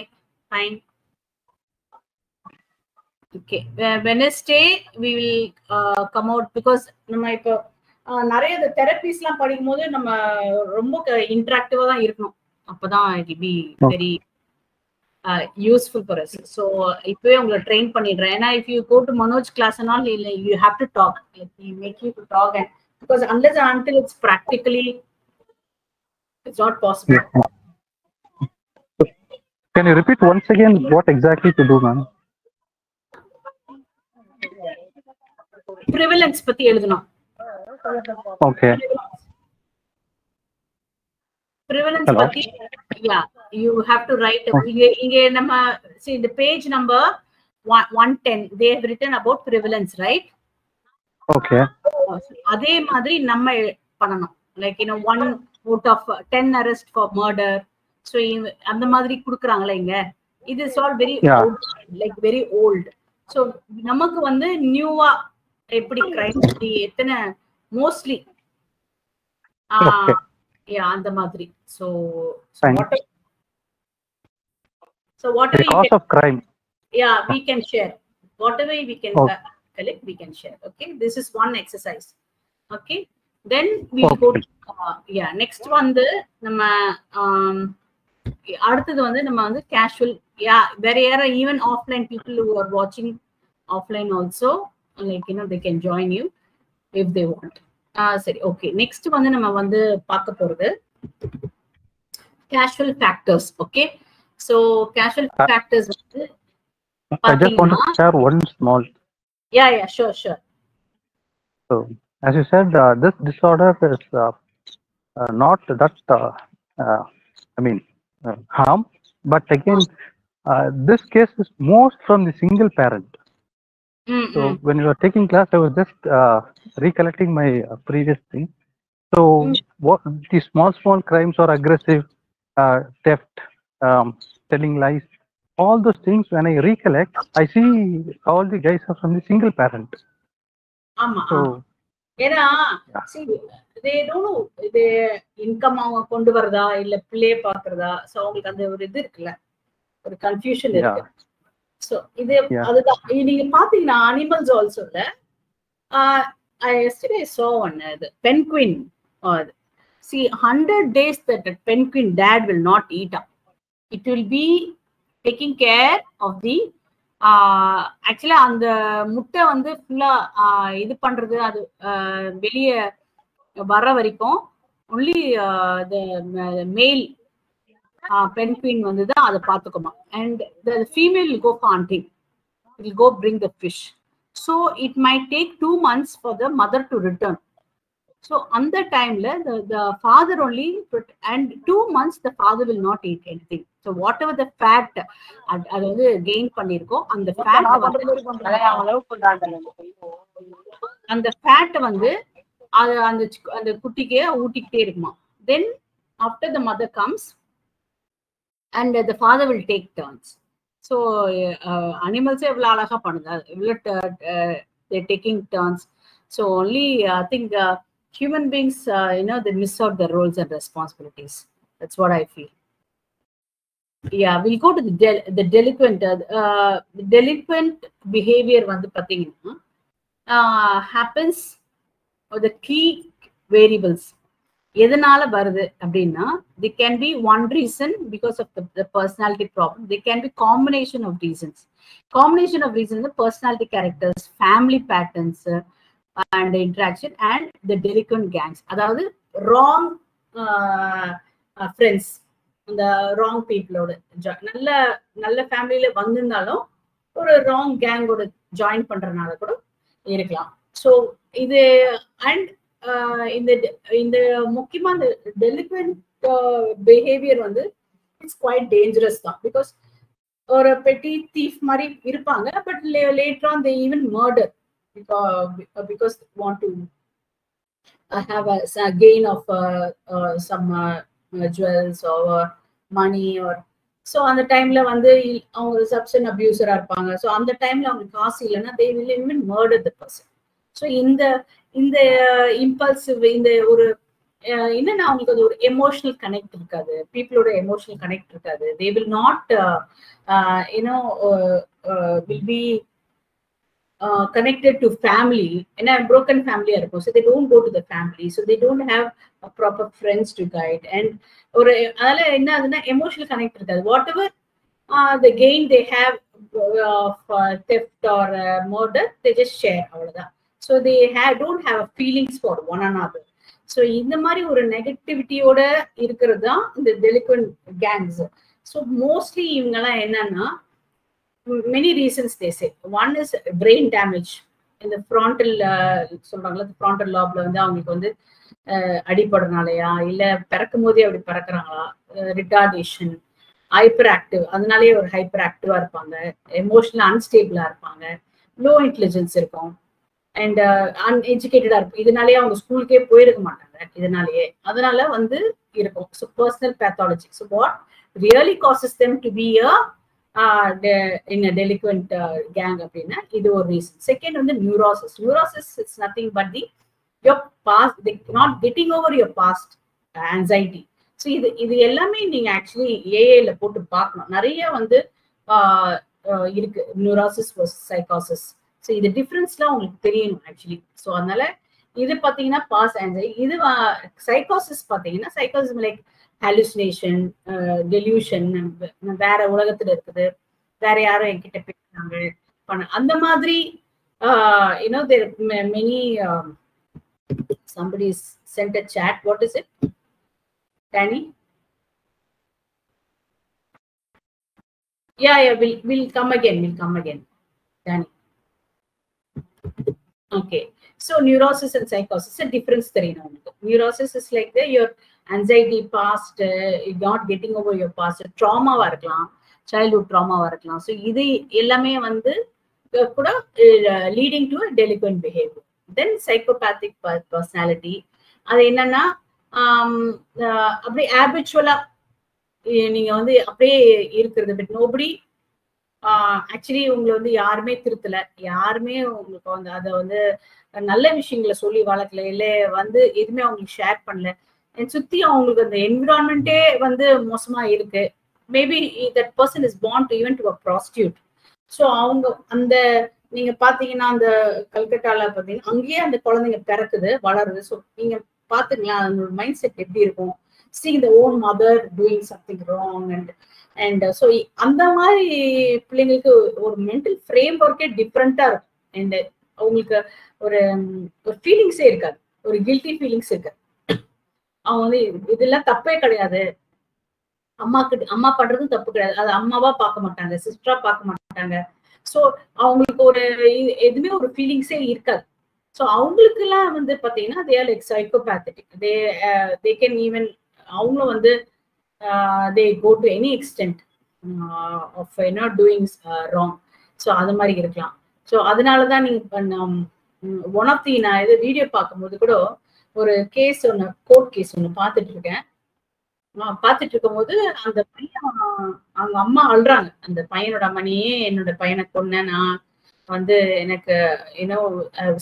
fine. Okay, Wednesday we will come out because நம்ம இப்போ நிறைய தெரபிஸ்லாம் படிக்கும்போது நம்ம ரொம்ப இன்டராக்டிவா தான் இருக்கணும். அப்பதான் it will be very useful for us. So இப்பவே உங்களை ட்ரெயின் பண்ணிடுறேன். ஏன்னா if you go to Manoj class and all, you have to talk. He make you to talk, and because unless and until it's practically, it's not possible. Can you repeat once again what exactly to do, ma'am? Prevalence பத்தி எழுதணும். Okay. Prevalence பத்தி, yeah, you have to write. இங்க நம்ம see the page number 110, they have written about prevalence, right? Okay. அதே மாதிரி நம்ம பண்ணணும். Like 1 out of 10 arrest for murder. So அந்த மாதிரி குடுக்குறாங்களே இங்க. It is all very old, like very old. So நமக்கு வந்து நியூவா எப்படி கிரைம் எத்தனை mostly yeah, அந்த மாதிரி. So whatever the cause of crime. Yeah, we can share whatever we can collect, we can share. Okay, this is one exercise. Okay, then we will go to next வந்து நம்ம அடுத்தது வந்து நம்ம வந்து casual. Yeah, there are even offline people who are watching offline also, like they can join you if they want. சரி, okay, next வந்து நம்ம வந்து பார்க்க போறது casual factors. Okay, so casual factors வந்து I just want to share one small. Yeah, sure. So as you said, this disorder is not that harm, but again this case is most from the single parent. So when you were taking class, I was just recollecting my previous thing. So what the small crimes or aggressive theft, telling lies, all those things, when I recollect, I see all the guys are from the single parent. So ஏன்னா they don't know இது income அவங்க கொண்டு வரதா இல்ல play பாக்குறதா, so அவங்களுக்கு அந்த ஒரு இது இருக்குல்ல, ஒரு கன்ஃபியூஷன் இருக்கு. சோ இது அதுதான் நீங்க பாத்தீங்கன்னா அனிமல்ஸ் ஆல்சோ இல்ல. I yesterday saw one penguin. See, 100 days that the penguin dad will not eat up. It will be taking care of the ஆக்சுவலா அந்த முட்டை வந்து ஃபுல்லா இது பண்றது, அது வெளியே வர வரைக்கும் ஒன்லி மேல் penguin வந்து தான் அதை பார்த்துக்குமா. And the female will go for hunting, it will go bring the fish. So it might take 2 months for the mother to return. So on the time the father only, and 2 months the father will not eat anything. So whatever the fat அது வந்து gain பண்ணிருக்கோம், அந்த fat வந்து அது அந்த குட்டிக்கு ஊட்டிக்கிட்டே இருக்குமா. Then after the mother comes and the father will take turns. So animals எவ்வளவு அழகா பண்ணுது, they're taking turns. So only I think human beings they miss out their roles and responsibilities. That's what I feel. Yeah, we'll go to the delinquent. The delinquent behavior வந்து பாத்தீங்கன்னா happens or the key variables எதனால வருது அப்படின்னா, they can be one reason because of the personality problem. They can be combination of reasons. The personality characters, family patterns and interaction, and the delinquent gangs. அதாவது wrong friends, the wrong people ஓட நல்ல ஃபேமிலியில வந்திருந்தாலும் ஒரு wrong gang ஓட join பண்றதுனால கூட இருக்கலாம். ஸோ இது அண்ட் இந்த முக்கியமா இந்த delinquent behavior வந்து இட்ஸ் குவைட் டேஞ்சரஸ் தான். பிகாஸ் ஒரு பெட்டி தீஃப் மாதிரி இருப்பாங்க, but later on they even murder because they want to have a gain of some jewels or money or so. அந்த டைம்ல வந்து அவங்க சப்ஸ்டன்ஸ் அபியூசரா இருப்பாங்க. ஸோ அந்த டைம்ல அவங்க காசு இல்லைன்னா they will even murder the person. So இந்த இம்பல்சிவ் இந்த ஒரு என்னன்னா அவங்களுக்கு அது ஒரு எமோஷனல் கனெக்ட் இருக்காது, பீப்புளோட எமோஷனல் கனெக்ட் இருக்காது. they will not will be connected to family, and a broken family இருக்கும். So they don't go to the family, so they don't have a proper friends to guide, and ஒரு அதனால என்ன ஆகுதுன்னா emotional connect இருக்காது. whatever the gain they have of theft or murder, they just share, அவ்வளவுதான். So they don't have feelings for one another. So இந்த மாதிரி ஒரு நெகட்டிவிட்டியோட இருக்கிறது தான் இந்த delinquent gangs. So mostly இவங்கெல்லாம் என்னன்னா many reasons they say. One is brain damage. In the frontal சொல்றாங்கல்ல, frontal lobe வந்து அவங்களுக்கு வந்து அடிபடுறதுனாலயா இல்ல பிறக்கும் போதே அப்படி பிறக்குறாங்களா, ரிட்டார்டேஷன், ஹைப்பர் ஆக்டிவ், அதனாலேயே ஒரு ஹைப்பர் ஆக்டிவா இருப்பாங்க, எமோஷனல் அன்ஸ்டேபிளா இருப்பாங்க, லோ இன்டெலிஜென்ஸ் இருக்கும், அண்ட் அன்எஜுகேட்டடா இருக்கும். இதனாலேயே அவங்க ஸ்கூலுக்கே போயிருக்க மாட்டாங்க, இதனாலேயே அதனால வந்து இருக்கும். So personal pathology. So what really causes them to be in a delinquent gang அப்படின்னா இது ஒரு ரீசன். செகண்ட் வந்து neurosis. Neurosis it's nothing but your past, they not getting over your past anxiety. So இது எல்லாமே நீங்க actually ஏஏல போட்டு பார்க்கணும். நிறைய வந்து இருக்கு நியூரோசிஸ் வர்சஸ் சைக்காசிஸ். ஸோ இது டிஃபரன்ஸ்லாம் உங்களுக்கு தெரியணும் ஆக்சுவலி. ஸோ அதனால இது பார்த்தீங்கன்னா பாஸ்ட் ஆன்சைட்டி. இது சைக்காசிஸ் பார்த்தீங்கன்னா சைக்காசிஸ் லைக் ஹாலுசினேஷன், டெலியூஷன், வேற உலகத்துல இருக்குது, வேற யாரும் என்கிட்ட பேசுறாங்க அந்த மாதிரி. there are many somebody sent a chat. What is it, Danny? Yeah, we'll come again, Danny. Okay, so neurosis and psychosis, a difference தெரியும். Neurosis is like your anxiety past, not getting over your past, trauma-வா இருக்கலாம், childhood trauma-வா இருக்கலாம். So இது எல்லாமே வந்து கூட leading to a delinquent behavior. Then psychopathic personality. அது என்னன்னா அப்படியே ஹேபிச்சுவலா நீங்க வந்து அப்படியே இருக்கிறது. பட் நோபடி ஆக்சுவலி உங்களை வந்து யாருமே திருத்தல, யாருமே உங்களுக்கு வந்து அதை வந்து நல்ல விஷயங்களை சொல்லி வளர்க்கல, இல்ல வந்து எதுவுமே அவங்களுக்கு ஷேர் பண்ணல. சுத்தி அவங்களுக்கு அந்த என்விரான்மெண்டே வந்து மோசமா இருக்கு. Maybe that person is born to even to a prostitute. So அவங்க அந்த நீங்க பாத்தீங்கன்னா அந்த கல்கட்டால பாத்தீங்கன்னா அங்கேயே அந்த குழந்தைங்க பிறக்குது, வளருது. ஸோ நீங்க பாத்துங்களா அதோட மைண்ட் செட் எப்படி இருக்கும். seeing the own mother doing something wrong and so அந்த மாதிரி பிள்ளைங்களுக்கு ஒரு மென்டல் ஃப்ரேம் ஒர்க்கே டிஃப்ரெண்டா இருக்கும். அண்ட் அவங்களுக்கு ஒரு ஃபீலிங்ஸே இருக்காது, ஒரு கில்ட்டி ஃபீலிங்ஸ் இருக்காது. அவங்க வந்து இதெல்லாம் தப்பே கிடையாது, அம்மா பண்றதும் தப்பு கிடையாது, அது அம்மாவா பார்க்க மாட்டாங்க, சிஸ்டரா பார்க்க மாட்டாங்க. ஸோ அவங்களுக்கு ஒரு எதுவுமே ஒரு ஃபீலிங்ஸே இருக்காது. ஸோ அவங்களுக்கு எல்லாம் வந்து பாத்தீங்கன்னா they are like psychopathic. they can even அவங்களும் வந்து they go to any extent of not doing wrong. So அது மாதிரி இருக்கலாம். ஸோ அதனாலதான் நீங்க ஒன் ஆஃப் தி நான் இது வீடியோ பார்க்கும்போது கூட ஒரு கேஸ் ஒன்று, கோர்ட் கேஸ் ஒன்று பார்த்துட்டு இருக்கேன். பார்த்துட்டு இருக்கும் போது அந்த பையன் அவங்க அம்மா அழுறாங்க. அந்த பையனோட அம்மா, நீயே என்னோட பையனை கொன்ன, நான் வந்து எனக்கு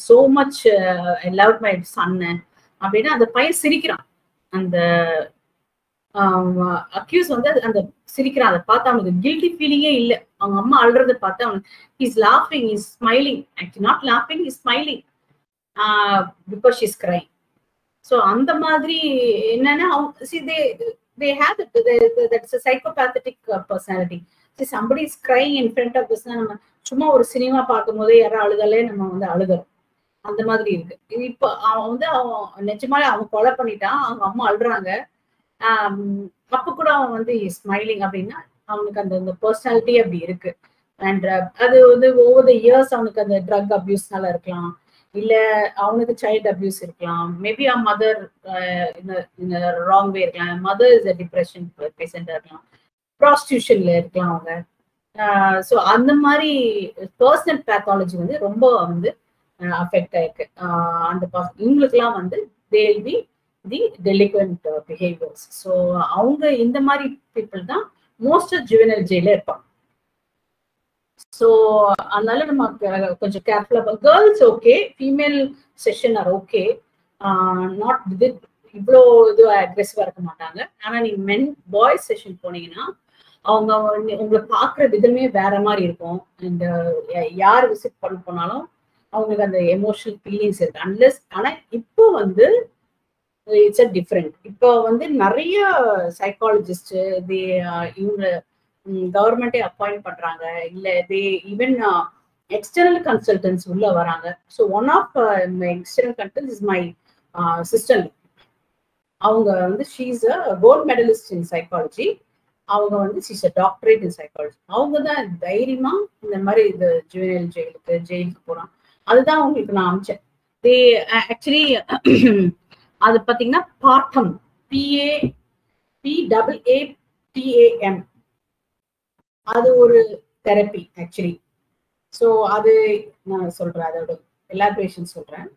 so much I loved my son அப்படின்னா அந்த பையன் சிரிக்கிறான். அந்த அக்யூஸ் வந்து அந்த சிரிக்கிறான். அதை பார்த்தா அவனுக்கு கில்ட்டி ஃபீலிங்கே இல்லை. அவங்க அம்மா அழுறதை பார்த்தா அவனுக்கு he's laughing, he's smiling, actually not laughing, he's smiling because she's crying. So அந்த மாதிரி என்னன்னா see they have that's a psychopathic personality. See somebody is crying in front of us, நம்ம சும்மா ஒரு சினிமா பார்க்கும் போதே யாரும் அழுதாலே நம்ம வந்து அழுகிறோம். அந்த மாதிரி இருக்கு. இப்ப அவன் வந்து அவன் நிஜமாலே அவன் கொலை பண்ணிட்டான், அவங்க அம்மா அழுறாங்க, அப்ப கூட அவன் வந்து ஸ்மைலிங் அப்படின்னா அவனுக்கு அந்த பர்சனாலிட்டி அப்படி இருக்கு. அண்ட் அது வந்து ஓவர் த இயர்ஸ் அவனுக்கு அந்த ட்ரக் அபியூஸ்னால இருக்கலாம், இல்ல அவனுக்கு சைல்டு அபியூஸ் இருக்கலாம், மேபி அவன் மதர் ராங் வே இருக்கலாம், மதர் இஸ் அ டிப்ரெஷன் பேஷண்டா இருக்கலாம், ப்ராஸ்டியூஷன்ல இருக்கலாம் அவங்க. ஸோ அந்த மாதிரி பர்சனல் பேத்தாலஜி வந்து ரொம்ப வந்து அஃபெக்ட் ஆயிருக்கு. அந்த இவங்களுக்குலாம் வந்து they will be the delinquent behaviors. So அவங்க இந்த மாதிரி பீப்புள் தான் மோஸ்ட் ஜுவெனல் ஜெயில இருப்பாங்க. ஸோ அதனால நம்ம கொஞ்சம் கேர்ஃபுல்லா. Girls okay, female session are okay, not இது இவ்வளோ இது அக்ரெசிவா இருக்க மாட்டாங்க. ஆனா நீங்க மென் பாய்ஸ் செஷன் போனீங்கன்னா அவங்க உங்களை பாக்குற விதமே வேற மாதிரி இருக்கும். அண்ட் யார் விசிட் பண்ண போனாலும் அவங்களுக்கு அந்த எமோஷனல் ஃபீலிங்ஸ் இருக்கு. அன்லெஸ் ஆனா இப்போ வந்து இட்ஸ் அ டிஃப்ரெண்ட். இப்போ வந்து நிறைய சைக்காலஜிஸ்ட் இவங்க கவர்மெண்டே அப்பாயிண்ட் பண்றாங்க, இல்ல தே ஈவன் எக்ஸ்டர்னல் கன்சல்டன்ஸ் உள்ள வராங்க. So one of my external consultant is my sister. அவங்க வந்து she is a gold medalist in psychology. அவங்க வந்து she is a doctorate in psychology. அவங்க தான் தைரியமா இந்த மாதிரி இது ஜுவெனல் ஜெயிலுக்கு போறான். அதுதான் உங்களுக்கு நான் அமிச்சேன். தே ஆக்சுவலி அது பாத்தீங்கன்னா பாட்டம், PAATAM, அது ஒரு தெரப்பி ஆக்சுவலி. ஸோ அது நான் சொல்றேன், அதோட எலாபரேஷன் சொல்றேன்.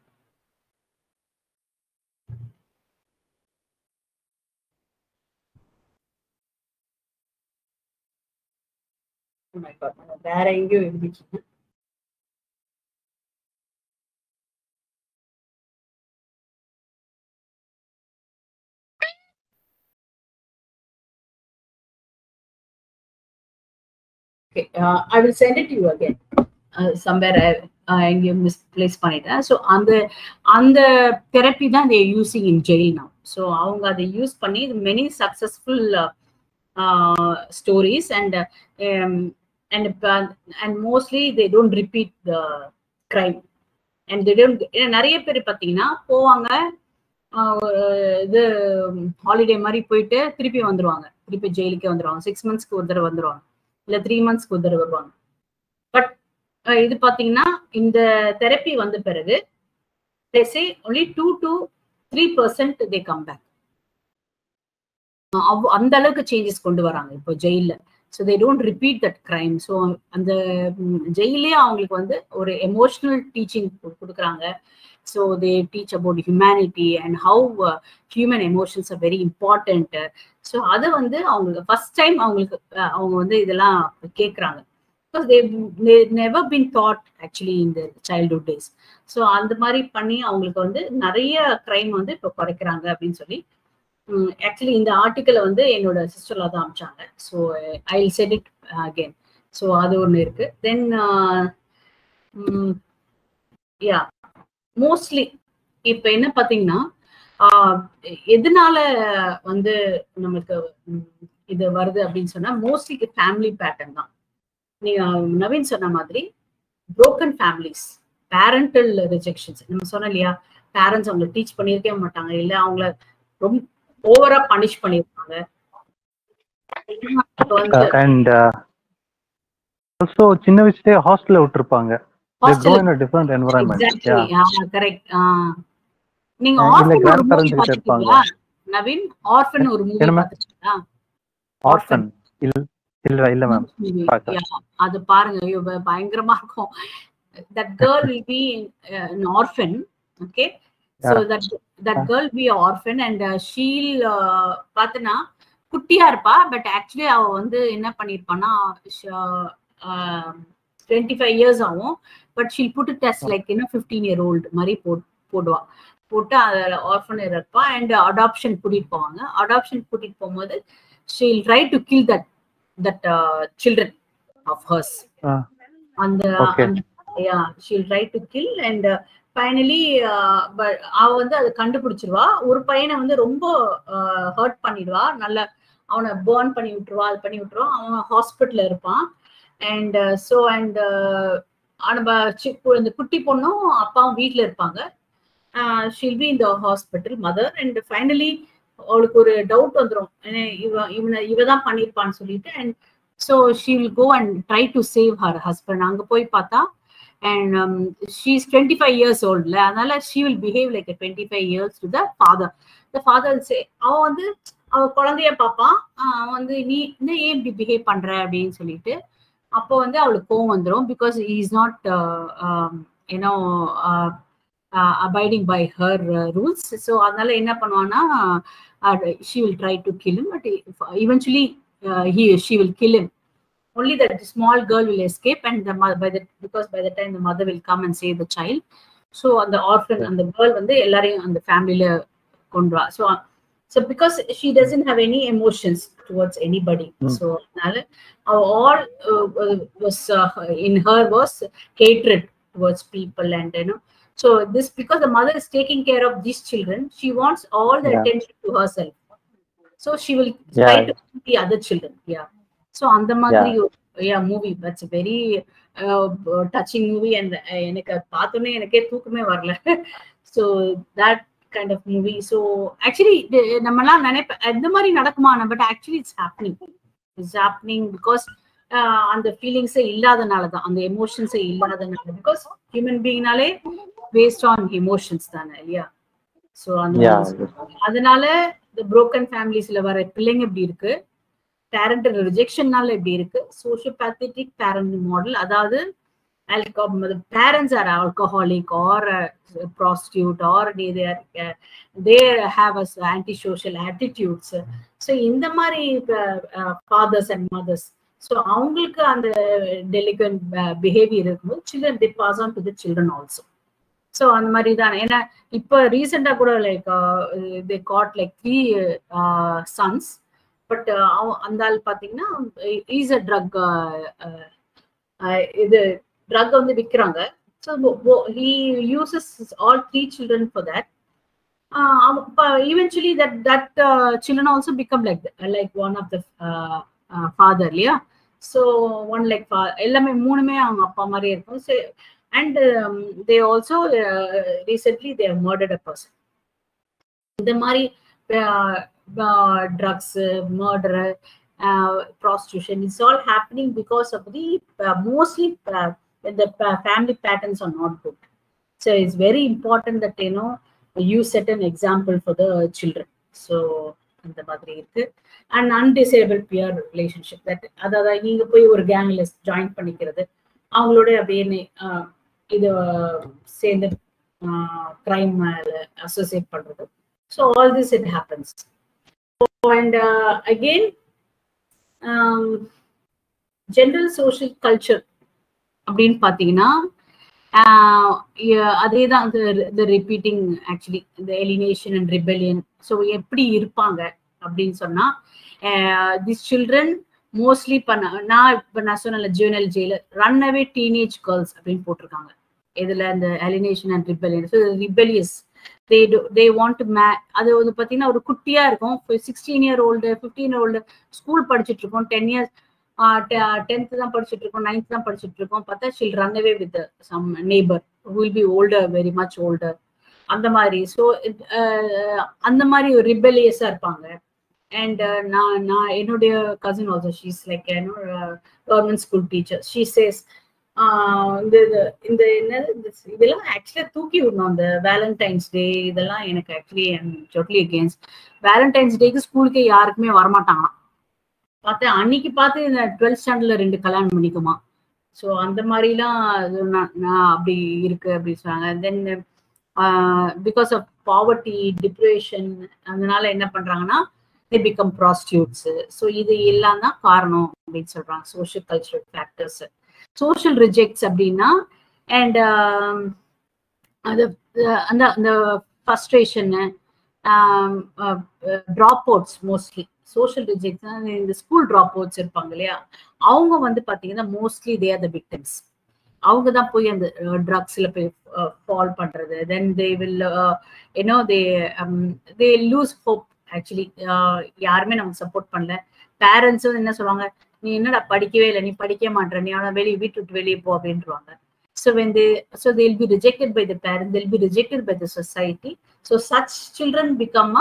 வேற எங்கேயும் எழுதிட்டு okay, I will send it to you again. Somewhere எங்கேயும் மிஸ்பிளேஸ் பண்ணிட்டேன். ஸோ அந்த தெரப்பி தான் they are using in jail now. So அவங்க அதை யூஸ் பண்ணி many successful stories and mostly they don't repeat the crime and they don't. நிறைய பேர் பார்த்தீங்கன்னா போவாங்க, இது ஹாலிடே மாதிரி போயிட்டு திருப்பி வந்துருவாங்க, திருப்பி ஜெயிலுக்கே வந்துருவாங்க. 6 monthsக்கு ஒரு தடவை வந்துருவாங்க, இல்ல 3 monthsக்கு ஒரு தடவை வருவாங்க. பட் இது பாத்தீங்கன்னா இந்த தெரப்பி வந்த பிறகு they say only 2 to 3% they come back. அந்த அளவுக்கு சேஞ்சஸ் கொண்டு வராங்க இப்போ ஜெயில. So they don't repeat that crime. So அந்த ஜெயிலே அவங்களுக்கு வந்து ஒரு எமோஷனல் டீச்சிங் கொடுக்குறாங்க, So they teach about humanity and how human emotions are very important. So அது வந்து அவங்களுக்கு ஃபர்ஸ்ட் டைம் அவங்களுக்கு அவங்க வந்து இதெல்லாம் கேட்குறாங்க. Because they've never been taught actually in the childhood days. So அந்த மாதிரி பண்ணி அவங்களுக்கு வந்து நிறைய கிரைம் வந்து இப்போ குறைக்கிறாங்க அப்படின்னு சொல்லி ஆக்சுவலி இந்த ஆர்டிக்கலை வந்து என்னோட சிஸ்டர்ல தான் அமிச்சாங்க. So I will set it again. So அது ஒன்று இருக்கு. தென் யா மோஸ்ட்லி இப்போ என்ன பார்த்தீங்கன்னா எதனால வந்து நம்மளுக்கு இது வருது அப்படின்னு சொன்னா மோஸ்ட்லி ஃபேமிலி பேட்டர்ன் தான். நீங்க நவீன் சொன்ன மாதிரி புரோக்கன் ஃபேமிலிஸ், பேரண்டல் ரிஜெக்ஷன்ஸ். நம்ம சொன்னோம் இல்லையா, பேரண்ட்ஸ் அவங்களை டீச் பண்ணியிருக்கவே மாட்டாங்க, இல்லை அவங்கள ரொம்ப ஓவரா பனிஷ் பண்ணிருப்பாங்க. அண்ட் ஆல்சோ சின்ன வயசுலயே ஹாஸ்டல்ல விட்டுருப்பாங்க. they grow in a different environment. Exactly. Yeah, correct. நீங்க ஆர்ஃபன் ஒரு மூவி பாத்தீங்களா நவீன்? ஆர்ஃபன் ஒரு மூவி பாத்தீங்களா? ஆர்ஃபன் இல்ல மேம். அது பாருங்க, ஐயோ பயங்கரமா இருக்கும். that girl will be an orphan. Okay, so that girl be an orphan and she'll பார்த்தனா குட்டியா இருப்பா. பட் ஆக்சுவலி அவ வந்து என்ன பண்ணிருப்பானா 25 years ஆகும். But she'll put it as like 15-year-old மாதிரி போடுவா. போட்டு அதில் ஆர்ஃபன் இருப்பா. அண்ட் அடாப்ஷன் கூட்டிட்டு போவாங்க. அடாப்ஷன் கூட்டிட்டு போகும்போது she'll try to kill that children of hers. அந்த yeah, she'll try to kill and finally அவ வந்து அதை கண்டுபிடிச்சிருவா. ஒரு பையனை வந்து ரொம்ப ஹர்ட் பண்ணிடுவா, நல்ல அவனை பர்ன் பண்ணி விட்டுருவா, அது பண்ணி விட்டுருவா. அவன் ஹாஸ்பிட்டல்ல இருப்பான். அண்ட் ஸோ அண்ட் இந்த குட்டி பொண்ணும் அப்பாவும் வீட்டுல இருப்பாங்க. she'll be in the hospital, mother, and finally அவளுக்கு ஒரு டவுட் வந்துடும், இவதான் பண்ணிருப்பான்னு சொல்லிட்டு. And so she will go and try to save her husband. அங்க போய் பார்த்தா and she's 25 years old, அதனால she will behave like a 25 years to the father. The father will say, அவ வந்து அவ குழந்தைய பாப்பான், அவன் வந்து நீ ஏன் இப்படி பிஹேவ் பண்ற அப்படின்னு சொல்லிட்டு. அப்போ வந்து அவளுக்கு கோவம் வந்துடும், because he is not abiding by her rules. So அதனால என்ன பண்ணுவான்னா she will try to kill him, but eventually she will kill him. Only that the small girl will escape, and because by the time the mother will come and save the child. So அந்த orphan and the girl வந்து எல்லாரையும் அந்த ஃபேமிலியில கொண்டுவா. So because she doesn't have any emotions towards anybody, so all was in her was hatred towards people. And so this, because the mother is taking care of these children, she wants all the attention to herself. So she will try to keep the other children. So on the madri movie, that's a very touching movie. And எனக்கு பார்த்தோன்னே எனக்கே தூக்கமே வரல. So that kind of movie. So actually நம்மலாம் நினைப்ப இந்த மாதிரி நடக்குமான, but actually it's happening because அந்த ஃபீலிங்ஸே இல்லாதனாலதான், அந்த எமோஷன்ஸே இல்லாதனால. பிகாஸ் ஹியூமன் பீயிங்னாலே பேஸ்ட் ஆன் எமோஷன்ஸ் தானே இல்லையா? ஸோ அதனால இந்த புரோக்கன் ஃபேமிலிஸ்ல வர பிள்ளைங்க இப்படி இருக்கு, பேரண்டல் ரிஜெக்ஷன்னால இப்படி இருக்கு. சோஷியோபேத்தட்டிக் பேரண்ட் மாடல், அதாவது parents are alcoholic or prostitute or they have as antisocial attitudes. So இந்த மாதிரி fathers and mothers, so அவங்களுக்கு அந்த delinquent behavior இருக்கும்போது children they pass on to the children also. So அந்த மாதிரி தான். ஏன்னா இப்ப ரீசெண்டா கூட like they caught like 3 sons, but அந்த ஆள் பாத்தீங்கன்னா இஸ் a drug இது drug வந்து விற்கிறாங்க. So he uses all 3 children for that. Eventually that children also become like one of the father, yeah. So one like எல்லாமே மூணுமே அவங்க அப்பா மாதிரி இருக்கும். So and they also recently they have murdered a person. இந்த மாதிரி drugs, murder, prostitution, it's all happening because of the mostly the family patterns are not good. So it's very important that you set an example for the children. So அந்த மாதிரி இருக்கு. And அன்டிசேபிள் pier relationship, that அதாவது நீங்க போய் ஒரு கேங்ல join பண்ணிக்கிறது, அவங்களோட அப்படியே இது சேர்ந்து crime associate பண்றது. So all this it happens. And again, general social culture அப்படின்னு பாத்தீங்கன்னா அதேதான் the repeating actually the alienation and rebellion. So எப்படி இருப்பாங்க அப்படின்னு சொன்னா these children mostly நான் சொன்ன juvenile jail run away teenage girls அப்படின்னு போட்டிருக்காங்க. இதுல இந்த alienation and rebellion. So rebellious, they want to அது வந்து பாத்தீங்கன்னா ஒரு குட்டியா இருக்கும், 16-year-old 15-year-old ஸ்கூல் படிச்சுட்டு இருக்கோம், 10 years 10th தான் படிச்சுட்டு இருக்கோம், 9th தான் படிச்சுட்டு இருக்கோம், பார்த்தா she'll run away with some neighbor who will be older, very much older. அந்த மாதிரி. ஸோ அந்த மாதிரி ஒரு ரிபெலியஸா இருப்பாங்க. அண்ட் நான் என்னுடைய cousin also she's like government school teacher. She chase இந்த இதெல்லாம் ஆக்சுவலா தூக்கி விடணும். அந்த வேலண்டைன்ஸ் டே இதெல்லாம் எனக்கு ஆக்சுவலி டோட்டலி அகேன்ஸ்ட். வேலண்டைன்ஸ் டேக்கு ஸ்கூலுக்கே யாருக்குமே வரமாட்டாங்களாம். பார்த்தேன் அன்னைக்கு பார்த்து இந்த 12th ஸ்டாண்டர்ட்ல 2 கல்யாணம் பண்ணிக்குமா. ஸோ அந்த மாதிரிலாம் நான் அப்படி இருக்கு அப்படின்னு சொன்னாங்க. Then because of poverty depression அதனால என்ன பண்றாங்கன்னா they become prostitutes. ஸோ இது எல்லாம் தான் காரணம் அப்படின்னு சொல்றாங்க. Social cultural factors. Social rejects அப்படின்னா அண்ட் அந்த frustration drop outs mostly social rejects இந்த ஸ்கூல் ட்ராப் அவுட்ஸ் இருப்பாங்க இல்லையா, அவங்க வந்து பாத்தீங்கன்னா mostly they are the victims. அவங்க தான் போய் அந்த ட்ரக்ஸ்ல போய் ஃபால் பண்றது. Then they will you know they lose hope. Actually யாருமே நமக்கு சப்போர்ட் பண்ணல. பேரண்ட்ஸும் என்ன சொல்லுவாங்க, நீ என்னடா படிக்கவே இல்லை, நீ படிக்க மாட்டேற, நீ ஆனா வீட்டு விட்டு வெளியே போ அப்படின்றாங்க. So they'll be rejected by the parents, they'll be rejected by the society. So such children become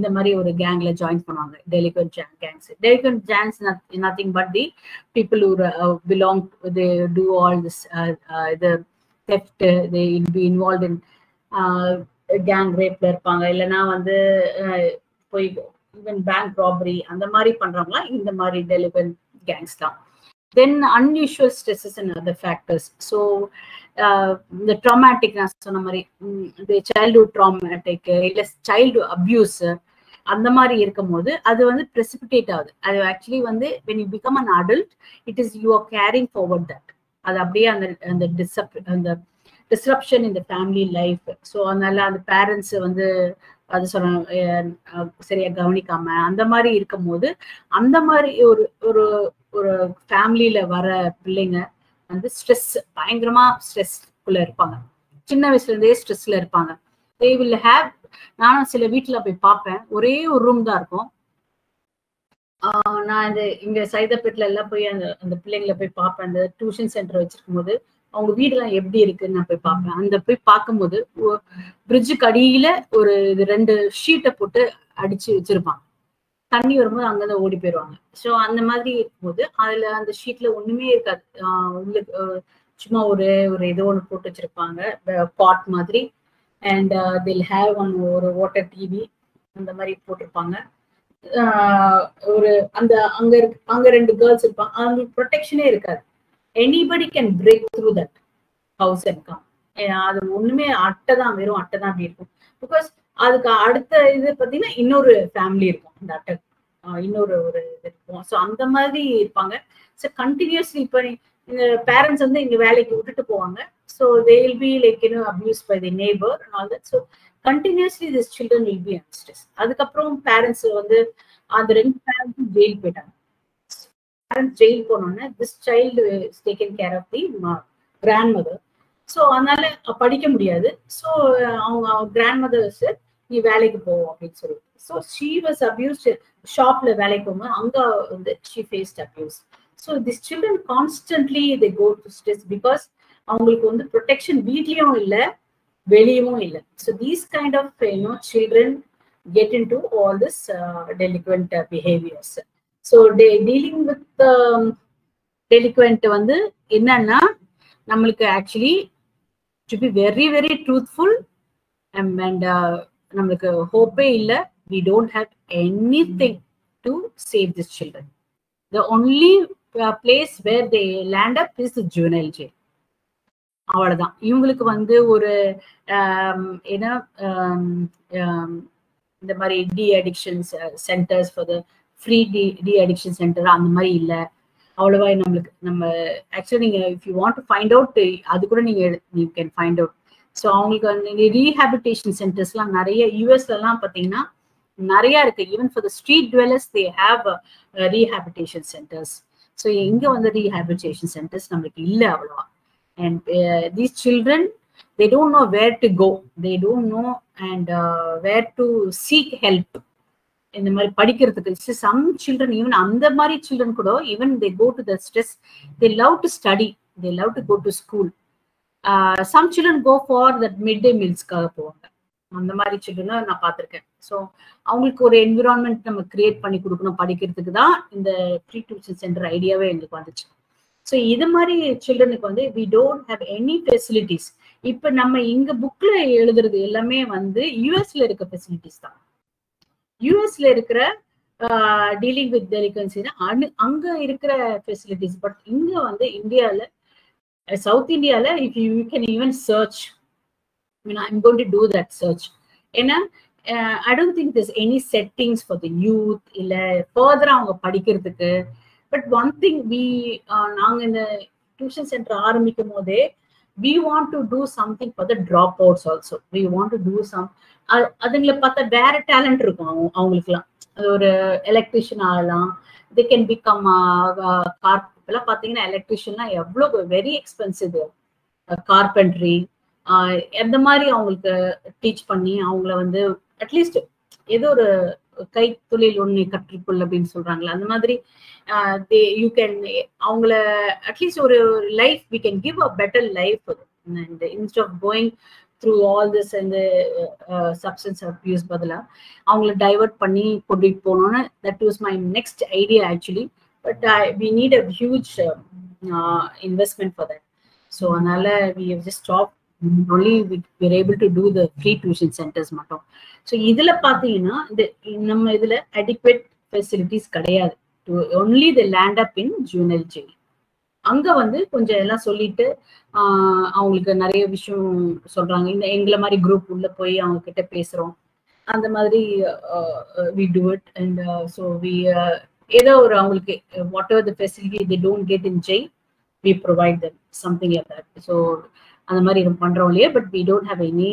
இந்த மாதிரி ஒரு கேங்ல ஜாயின் பண்ணுவாங்க, delinquent gangs. Delinquent gangs nothing but the people who belong, they do all this the theft, they will be involved in gang rape இருப்பாங்க, இல்லைன்னா வந்து போய் even bank robbery அந்த மாதிரி பண்றவங்களா இந்த மாதிரி delinquent gangs தான். Then unusual stresses and other factors. So the traumatic, the childhood traumatic, child abuse, அந்த மாதிரி இருக்கும் போது அது வந்து precipitate ஆகுது. அது ஆக்சுவலி வந்து when you become an adult, it is you are carrying forward that. அது அப்படியே அந்த disruption in the family life. So அதனால அந்த பேரண்ட்ஸ் வந்து அது சரியா கவனிக்காம அந்த மாதிரி இருக்கும் போது அந்த மாதிரி ஒரு ஒரு ஃபேமிலியில வர பிள்ளைங்க வந்து ஸ்ட்ரெஸ், பயங்கரமா ஸ்ட்ரெஸ்க்குள்ள இருப்பாங்க. சின்ன வயசுல இருந்தே ஸ்ட்ரெஸ்ல இருப்பாங்க. they will have, நானும் சில வீட்டுல போய் பார்ப்பேன், ஒரே ஒரு ரூம் தான் இருக்கும். நான் இங்க சைதாப்பேட்ல எல்லாம் போய் அந்த பிள்ளைங்களை போய் பார்ப்பேன். அந்த டியூஷன் சென்டர் வச்சிருக்கும் போது அவங்க வீடுலாம் எப்படி இருக்குன்னு நான் போய் பார்ப்பேன். அந்த போய் பார்க்கும்போது பிரிட்ஜுக்கு அடியில ஒரு 2 ஷீட்டை போட்டு அடிச்சு வச்சிருப்பாங்க. தண்ணி வரும்போது அங்கதான் ஓடி போயிடுவாங்க. ஸோ அந்த மாதிரி இருக்கும்போது அதுல அந்த ஷீட்ல ஒண்ணுமே இருக்காது. உங்களுக்கு சும்மா ஒரு ஏதோ ஒன்று போட்டு வச்சிருப்பாங்க, பாட் மாதிரி. அண்ட் தில் ஹேவ் ஒரு வாட்டர் டிவி அந்த மாதிரி போட்டிருப்பாங்க. ஒரு அங்க 2 கேர்ள்ஸ் இருப்பாங்க. அவங்களுக்கு ப்ரொடெக்ஷனே இருக்காது. anybody can break through that house and come. அது ஒண்ணுமே அட்டை தான், வெறும் அட்டை தான் அப்படி இருக்கும். பிகாஸ் அதுக்கு அடுத்த இது பாத்தீங்கன்னா இன்னொரு ஃபேமிலி இருக்கும், அந்த அட்டை இன்னொரு ஒரு இது இருக்கும். ஸோ அந்த மாதிரி இருப்பாங்க. ஸோ கண்டினியூஸ்லி இப்போ இந்த பேரண்ட்ஸ் வந்து இங்க வேலைக்கு விட்டுட்டு போவாங்க. So they will be like abused by the neighbor and all that. So continuously these children will be under stress. அதுக்கப்புறம் பேரண்ட்ஸ் வந்து அந்த 2 பேரண்ட்ஸும் ஜெயில் போயிட்டாங்க. ஜெயில் போனோன்னு this child is taken care of the grandmother. So அதனால படிக்க முடியாது. So அவங்க கிராண்ட்மதர்ஸ் நீ வேலைக்கு போவோம் அப்படின்னு சொல்லி. So she was abused. ஷாப்ல வேலைக்கு போகும்போது அங்க வந்து she faced abuse. So these children constantly they go to stress because அவங்களுக்கு வந்து ப்ரொடெக்ஷன் வீட்லயும் இல்லை, வெளியவும் இல்லை. So these kind of children get into all this delinquent behaviors. So dealing with delinquent வந்து என்னன்னா நம்மளுக்கு actually to be very very truthful and நம்மளுக்கு ஹோப்பே இல்லை. We don't have anything to save these children. The only place where they land up is the juvenile jail. அவ்வளவுதான். இவங்களுக்கு வந்து ஒரு என்ன இந்த மாதிரி de addiction centres for the free de addiction centre அந்த மாதிரி இல்ல. அவ்வளவா நம்மளுக்கு நம்ம ஆக்சுவலி நீங்க if you want to find out அது கூட நீ கேன் ஃபைண்ட் அவுட். ஸோ அவங்களுக்கு வந்து ரீஹாபிலிட்டேஷன் சென்டர்ஸ்லாம் நிறைய யூஎஸ்ல எல்லாம் பாத்தீங்கன்னா நிறைய இருக்கு. Even for the street dwellers they have rehabilitation centres. So இங்க வந்து ரீஹாபிலிட்டேஷன் சென்டர்ஸ் நம்மளுக்கு இல்லை அவ்வளவா. And these children they don't know where to go, they don't know and where to seek help இந்த மாதிரி படிக்கிறதுக்கு. some children even அந்த மாதிரி children கூட even they go to the stress, they love to study, they love to go to school. some children go for that midday mealsக்காக போவாங்க. அந்த மாதிரி children நான் பார்த்திருக்கேன். ஸோ அவங்களுக்கு ஒரு என்விரான்மெண்ட் நம்ம கிரியேட் பண்ணி கொடுக்கணும் படிக்கிறதுக்கு தான் இந்த ப்ரீ டியூஷன் சென்டர் ஐடியாவே எங்களுக்கு வந்துச்சு. ஸோ இது மாதிரி சில்ட்ரனுக்கு வந்து we don't have any facilities. இப்ப நம்ம இங்க புக்ல எழுதுறது எல்லாமே வந்து யூஎஸ்ல இருக்க ஃபெசிலிட்டிஸ் தான். யூஎஸ்ல இருக்கிற டீலிங் வித் டெலிகன்சினா அங்க இருக்கிற ஃபெசிலிட்டிஸ். பட் இங்க வந்து இந்தியால சவுத் இந்தியால if you can even search, I'm going to do that search. ஏன்னா I don't think this any settings for the youth இல்ல ஃபர்தரா அவங்க படிக்கிறதுக்கு. பட் ஒன் திங் நாங்க இந்த டியூஷன் சென்டர் ஆரம்பிக்கும் போதே we want to do something for the dropouts also. We want to do some அதுங்களை பார்த்தா வேற டேலண்ட் இருக்கும் அவங்களுக்குலாம். அது ஒரு எலக்ட்ரிஷியன் ஆகலாம், they can become இப்பெல்லாம் பார்த்தீங்கன்னா எலக்ட்ரிஷியன்லாம் எவ்வளோ வெரி எக்ஸ்பென்சிவ். கார்பென்ட்ரி எந்த மாதிரி அவங்களுக்கு டீச் பண்ணி அவங்கள வந்து அட்லீஸ்ட் ஏதோ ஒரு கை தொழில் ஒண்ணு கற்றுக்கொள்ள அப்படின்னு சொல்றாங்களா அந்த மாதிரி யூ கேன் அவங்கள அட்லீஸ்ட் ஒரு life we can give a better life. And instead of going through all this அந்த சப்ஸ்டன்ஸ் அப்யூஸ் பதிலா அவங்கள டைவர்ட் பண்ணி கொண்டுட்டு போகணும்னு that was my next idea actually. But we need a huge investment for that. So அதனால we have just stop only we are able to do the free tuition centers மட்டும். So இதுல பாத்தீங்கன்னா நம்ம இதுல adequate facilities கிடையாது. only the land up in juvenile jail. அங்க வந்து கொஞ்சம் எல்லாம் சொல்லிட்டு அவங்களுக்கு நிறைய விஷயம் சொல்றாங்க. இந்த எங்களை மாதிரி குரூப் உள்ள போய் அவங்க கிட்ட பேசுறோம் அந்த மாதிரி we do it. and so we ஏதோ ஒரு அவங்களுக்கு whatever the facility they don't get in jail we provide them something like that. so அந்த மாதிரி பண்றோம் இல்லையா. But we don't have any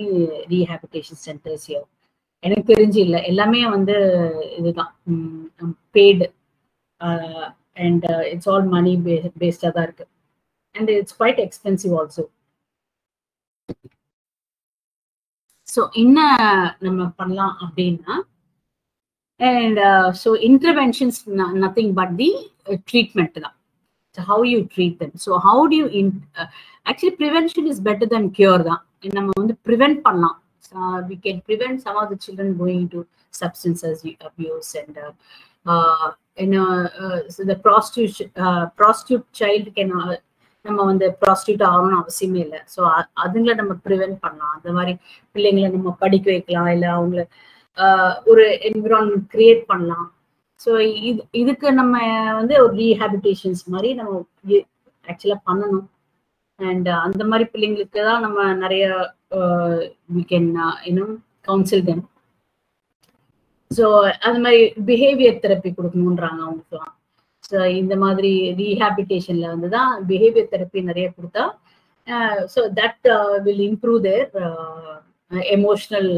rehabilitation centers here. எனக்கு தெரிஞ்சு இல்லை, எல்லாமே வந்து இதுதான் paid and it's all money based தான் இருக்கு. and it's quite expensive also. so என்ன நம்ம பண்ணலாம் அப்படின்னா and so interventions nothing but the treatment தான். So how you treat them. So how do you actually prevention is better than cure தான். நம்ம வந்து prevent பண்ணலாம். we can prevent some of the children going into substance abuse and so the prostitute child can நம்ம வந்து prostitute ஆகணும்னு அவசியமே இல்லை. So அதுங்களை நம்ம ப்ரிவென்ட் பண்ணலாம். அந்த மாதிரி பிள்ளைங்களை நம்ம படிக்க வைக்கலாம், இல்லை அவங்கள ஒரு என்விரான்மெண்ட் கிரியேட் பண்ணலாம். ஸோ இதுக்கு நம்ம வந்து ஒரு ரீஹாபிலிட்டேஷன்ஸ் மாதிரி நம்ம ஆக்சுவலா பண்ணணும். அண்ட் அந்த மாதிரி பிள்ளைங்களுக்கு தான் நம்ம நிறைய we can counsel them. So அந்த மாதிரி பிஹேவியர் தெரப்பி கொடுக்கணுன்றாங்க அவங்களுக்குலாம். ஸோ இந்த மாதிரி ரீஹாபிலிட்டேஷன்ல வந்து தான் பிஹேவியர் தெரப்பி நிறைய கொடுத்தா so that will improve there emotional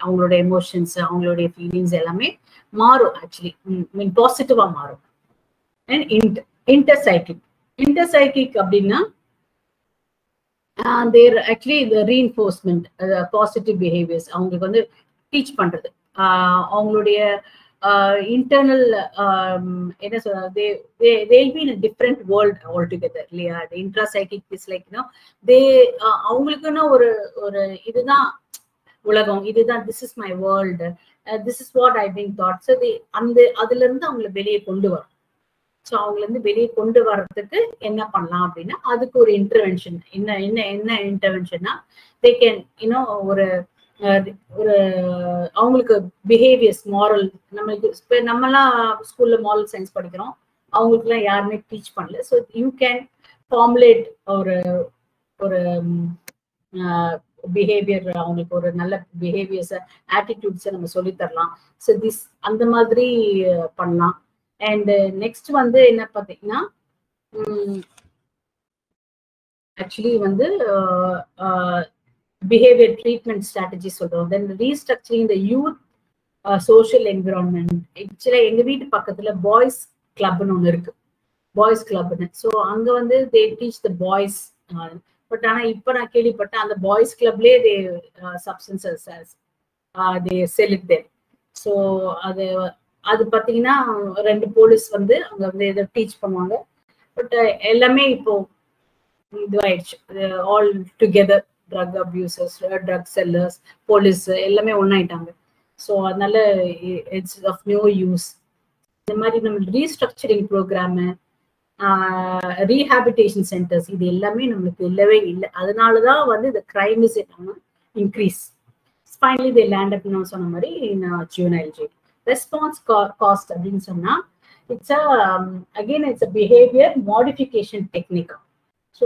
அவங்களோட எமோஷன்ஸ் அவங்களுடைய ஃபீலிங்ஸ் எல்லாமே மாறும். ஆக்சுவலி மீன் பாசிட்டிவா மாறும். அண்ட் இன்டர்சைக்கிக் அப்படின்னா தேர் ஆக்சுவலி இந்த ரீஇன்ஃபோர்ஸ்மெண்ட் பாசிட்டிவ் பிஹேவியர்ஸ் அவங்களுக்கு வந்து டீச் பண்றது. அவங்களுடைய internal என்ன சொல்றது they'll be in a different world altogether இல்லையா. the intrapsychic is like அவங்களுக்குன்னா ஒரு இதுதான் உலகம், இதுதான் this is my world, this is what I've been taught. so அதுல இருந்து அவங்களை வெளியே கொண்டு வரும். ஸோ அவங்கள இருந்து வெளியே கொண்டு வர்றதுக்கு என்ன பண்ணலாம் அப்படின்னா அதுக்கு ஒரு இன்டர்வென்ஷன். என்ன இன்டர்வென்ஷன்னா they can ஒரு அவங்களுக்கு பிஹேவியர்ஸ் மாரல் நம்மளுக்கு நம்மலாம் ஸ்கூல்ல மாரல் சயின்ஸ் படிக்கிறோம், அவங்களுக்கு எல்லாம் யாருமே டீச் பண்ணல. ஸோ யூ கேன் ஃபார்முலேட் ஒரு ஒரு பிஹேவியர், அவங்களுக்கு ஒரு நல்ல பிஹேவியர்ஸ் ஆட்டிடியூட்ஸை நம்ம சொல்லித்தரலாம். ஸோ திஸ் அந்த மாதிரி பண்ணலாம். அண்ட் நெக்ஸ்ட் வந்து என்ன பார்த்தீங்கன்னா, ஆக்சுவலி வந்து பிஹேவியர் ட்ரீட்மெண்ட் ஸ்ட்ராட்டஜி சொல்றோம். Then restructuring the youth social environment. Actually எங்க வீட்டு பக்கத்துல பாய்ஸ் கிளப்னு ஒன்று இருக்கு, பாய்ஸ் கிளப்னு. ஸோ அங்க வந்து they teach the boys. But ஆனா இப்ப நான் கேள்விப்பட்டேன் அந்த பாய்ஸ் கிளப்லயே they substances they sell it there. So அது பார்த்தீங்கன்னா 2 போலீஸ் வந்து அங்க வந்து இதை டீச் பண்ணுவாங்க. பட் எல்லாமே இப்போ இதுவாயிடுச்சு, all together drug abusers, drug sellers, police எல்லாமே ஒன்னாயிட்டாங்க. ஸோ அதனால இட்ஸ் ஆஃப் நியூ யூஸ். இந்த மாதிரி நம்ம ரீஸ்ட்ரக்சரிங் ப்ரோக்ராமு, ரீஹாபிட்டேஷன் சென்டர்ஸ், இது எல்லாமே நம்மளுக்கு இல்லவே இல்லை. அதனாலதான் வந்து இந்த crime is increase. Finally they land அப் நான் சொன்ன மாதிரி ஜுவனைல் ஜெயில். ரெஸ்பான்ஸ் காஸ்ட் அப்படின்னு சொன்னா it's again it's a behaviour modification technique. So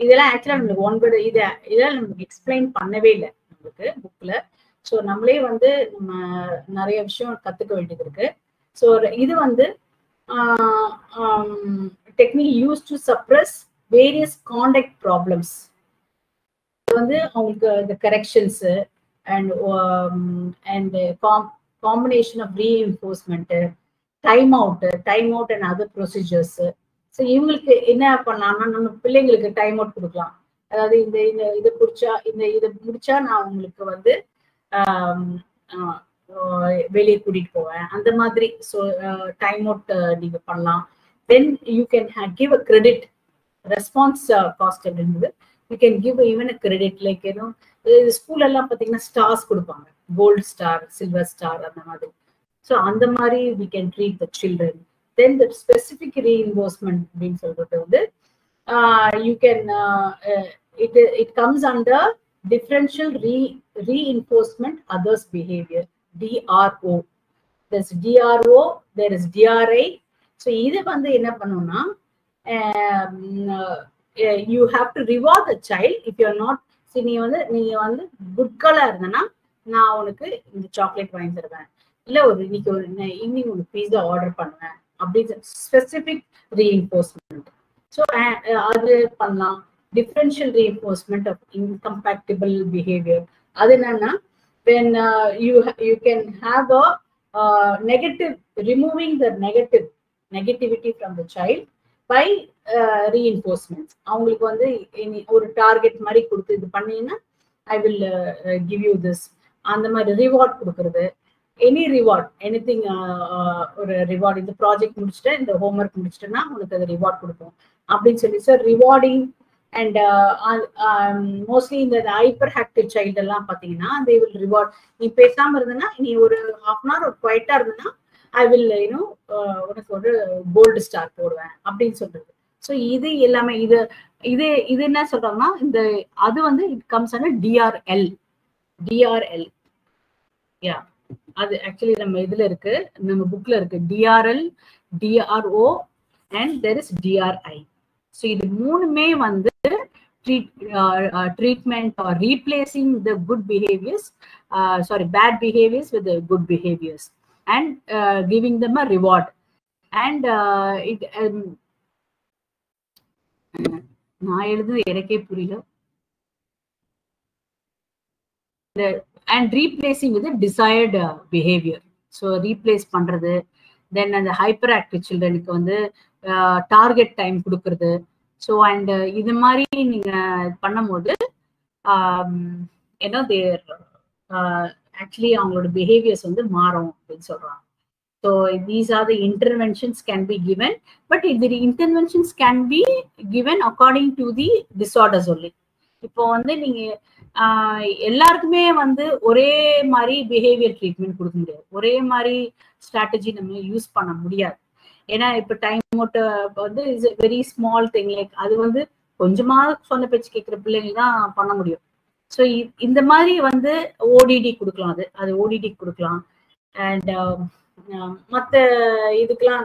இதெல்லாம் ஆக்சுவலா நம்மளுக்கு ஒன்பது இதெல்லாம் நமக்கு எக்ஸ்பிளைன் பண்ணவே இல்லை நம்மளுக்கு புக்ல. ஸோ நம்மளே வந்து நம்ம நிறைய விஷயம் கத்துக்க வேண்டியது இருக்கு. ஸோ இது வந்து technique used to suppress various conduct problems. வந்து அவங்களுக்கு the corrections and combination of reinforcement, time out and other procedures. So இவங்களுக்கு என்ன பண்ணலாம்னா, நம்ம பிள்ளைங்களுக்கு டைம் அவுட் கொடுக்கலாம். அதாவது இது பிடிச்சா இதை முடிச்சா நான் உங்களுக்கு வந்து வெளியே கூட்டிட்டு போவேன், அந்த மாதிரி. ஸோ டைம் அவுட் நீங்க பண்ணலாம். Then you can give a credit. Response cost அப்படின்றது you can give even a credit. Like ஏதோ ஸ்கூல் எல்லாம் பார்த்தீங்கன்னா ஸ்டார்ஸ் கொடுப்பாங்க, கோல்டு ஸ்டார், சில்வர் ஸ்டார், அந்த மாதிரி. ஸோ அந்த மாதிரி we can treat the children. Then the specific reinforcement அப்படின்னு சொல்றது வந்து you can it comes under differential reinforcement others behavior, DRO. There's DRO, there is DRI. So இது வந்து என்ன பண்ணும்னா, you have to reward the child if you are not. See, நீ வந்து good கேர்லா இருந்தனா நான் உனக்கு இந்த சாக்லேட் வாங்கி தருவேன், இல்ல இன்னைக்கு ஈவினிங் ஒரு பீஸா ஆர்டர் பண்ணுவேன், அப்படி ஸ்பெசிபிக் ரீஇன்போர்ஸ்மெண்ட். ஸோ அது பண்ணலாம். Differential reinforcement of incompatible behavior. அது என்னன்னா, when you can have a negative, removing the negativity from the child by reinforcements. அவங்களுக்கு வந்து ஒரு டார்கெட் மாதிரி கொடுத்து இது பண்ணீங்கன்னா I will give you this, அந்த மாதிரி ரிவார்ட் கொடுக்கறது. எனி ரிவார்ட், எனிதிங், ஒரு ரிவார்ட். இந்த ப்ராஜெக்ட் முடிச்சுட்டு இந்த ஹோம்ஒர்க் முடிச்சுட்டேன்னா உனக்கு அது ரிவார்ட் கொடுப்போம் அப்படின்னு சொல்லி. Sir rewarding. அண்ட் மோஸ்ட்லி இந்த ஹைப்பர் ஆக்டிவ் சைல்டு எல்லாம் பார்த்தீங்கன்னா they will reward. நீ பேசாம இருந்தனா, நீ ஒரு half an hour ஒரு குவைட்டா இருந்தனா I will உனக்கு ஒரு கோல்டு ஸ்டார் போடுவேன் அப்படின்னு சொல்றது. ஸோ இது எல்லாமே இது என்ன சொல்றாங்கன்னா, இந்த அது வந்து இட் கம்ஸ் அண்டர் DRL. யா, அது ஆக்சுவலி நம்ம இதுல இருக்கு, நம்ம புக்ல இருக்கு. DRL, DRO and there is DRI. So இது மூணுமே வந்து treatment or replacing the good behaviors, bad behaviors with the good behaviors, and giving them a reward. And நான் எழுதுது எனக்கே புரியல. And replacing with the desired behavior. So replace பண்றது. Then அந்த hyper active சில்ட்ரனுக்கு வந்து target time கொடுக்கறது. So and இது மாதிரி நீங்க பண்ணும்போது தேர் ஆக்சுவலி அவங்களோட பிஹேவியர்ஸ் வந்து மாறும் அப்படின்னு சொல்றாங்க. So these are the interventions can be given, but இந்த interventions can be given according to the disorders only. இப்போ வந்து நீங்க எல்லாருக்குமே வந்து ஒரே மாதிரி பிஹேவியர் ட்ரீட்மெண்ட் கொடுக்க முடியாது, ஒரே மாதிரி ஸ்ட்ராட்டஜி நம்ம யூஸ் பண்ண முடியாது. ஏன்னா இப்ப டைம் அவுட் வந்து is very small thing. Like அது வந்து கொஞ்சமா சொன்ன பேச்சு கேட்கிற பிள்ளைங்க தான் பண்ண முடியும். ஸோ இந்த மாதிரி வந்து ஓடிடி கொடுக்கலாம், அது ஓடிடி கொடுக்கலாம். அண்ட் மற்ற இதுக்கெல்லாம்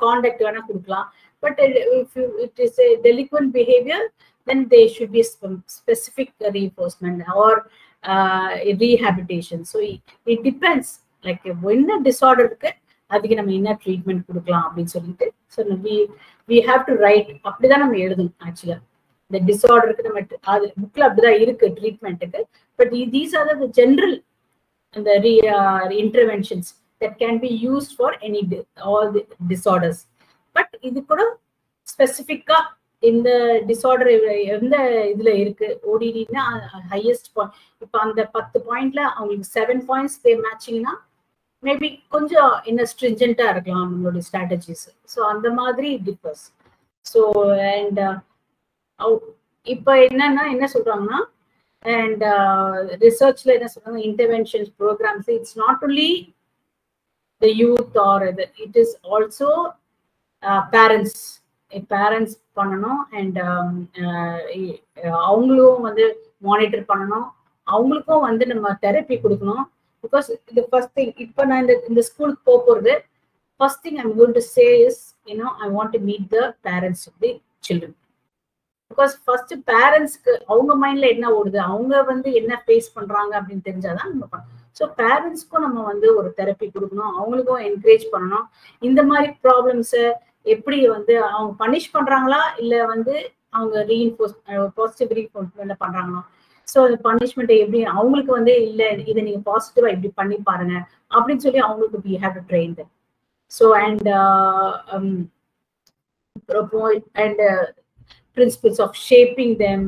கான்டாக்ட் வேணா கொடுக்கலாம். But it is delinquent behaviour, then there should be specific reinforcement or rehabilitation. So it depends, like when the disorder இருக்கு அதுக்கு நம்ம என்ன ட்ரீட்மெண்ட் கொடுக்கலாம் அப்படின்னு சொல்லிட்டு so we have to write. அப்படிதான் நம்ம எழுதணும் ஆக்சுவலா. இந்த டிசார்டருக்கு நம்ம அது புக்ல அப்படிதான் இருக்கு ட்ரீட்மெண்ட்டுக்கு. But these are the general and the interventions that can be used for all the disorders. But இது கூட ஸ்பெசிஃபிக்கா இந்த டிசார்டர் எந்த இதுல இருக்கு ஓடிடினா ஹையஸ்ட் பாயிண்ட். இப்போ அந்த 10 பாயிண்ட்ல அவங்களுக்கு 7 பாயிண்ட்ஸ் தே மேட்சிங்னா மேபி கொஞ்சம் என்ன ஸ்ட்ரிஞ்சென்ட்டா இருக்கலாம் நம்மளுடைய ஸ்ட்ராட்டஜிஸ். ஸோ அந்த மாதிரி டிஃபர்ஸ். ஸோ அண்ட் இப்போ என்ன சொல்றாங்கன்னா அண்ட் ரிசர்ச்ல என்ன சொல்றாங்க, interventions programs it's not only the youth or it is also parents பண்ணணும். அண்ட் அவங்களும் வந்து மானிட்டர் பண்ணணும். அவங்களுக்கும் வந்து நம்ம தெரப்பி கொடுக்கணும். பிகாஸ் இந்த ஃபர்ஸ்ட் திங் இப்போ நான் இந்த ஸ்கூலுக்கு போகிறது first thing I'm going to say is I want to meet the parents of the children. Because first பேரண்ட்ஸ்க்கு அவங்க மைண்ட்ல என்ன ஓடுது, அவங்க வந்து என்ன ஃபேஸ் பண்றாங்க அப்படின்னு தெரிஞ்சாதான் நம்ம பண்ணணும். ஸோ பேரண்ட்ஸ்க்கும் நம்ம வந்து ஒரு தெரப்பி கொடுக்கணும், அவங்களுக்கும் என்கரேஜ் பண்ணணும். இந்த மாதிரி ப்ராப்ளம்ஸை எப்படி வந்து அவங்க பனிஷ் பண்றாங்களா இல்ல வந்து அவங்க பாசிட்டிவ் ரீஇன்ஃபோர்ஸ்மெண்ட் பண்றாங்களா. ஸோ அந்த பனிஷ்மெண்ட் எப்படி அவங்களுக்கு வந்து இல்ல இதை நீங்க பாசிட்டிவா இப்படி பண்ணி பாருங்க அப்படின்னு சொல்லி அவங்களுக்கு we have to train them. So and principles of shaping them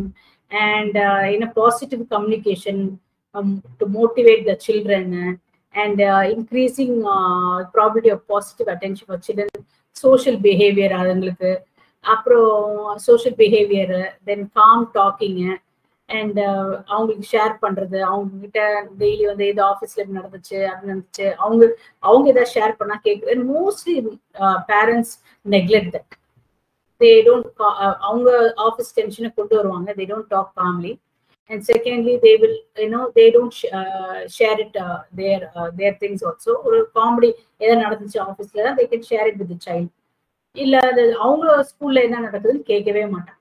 and in a positive communication to motivate the children and increasing probability of positive attention for children. Social behavior அதுங்களுக்கு அப்புறம் social behavior, then calm talking and அவங்களுக்கு share பண்றது, அவங்க கிட்ட daily வந்து இது ஆஃபீஸ்ல நடந்துச்சு அது நடந்துச்சு அவங்க ஏதாவது ஷேர் பண்ணா கேட்குறது. Mostly parents neglect that. they don't அவங்க ஆஃபீஸ் டென்ஷனை கொண்டு வருவாங்க. they don't talk calmly. And secondly they will they don't share it their things also. ஒரு காமெடி ஏதாவது நடந்துச்சு ஆஃபீஸ்ல they can share it with the child. இல்ல அவங்க ஸ்கூல்ல என்ன நடக்குதுன்னு கேட்கவே மாட்டாங்க.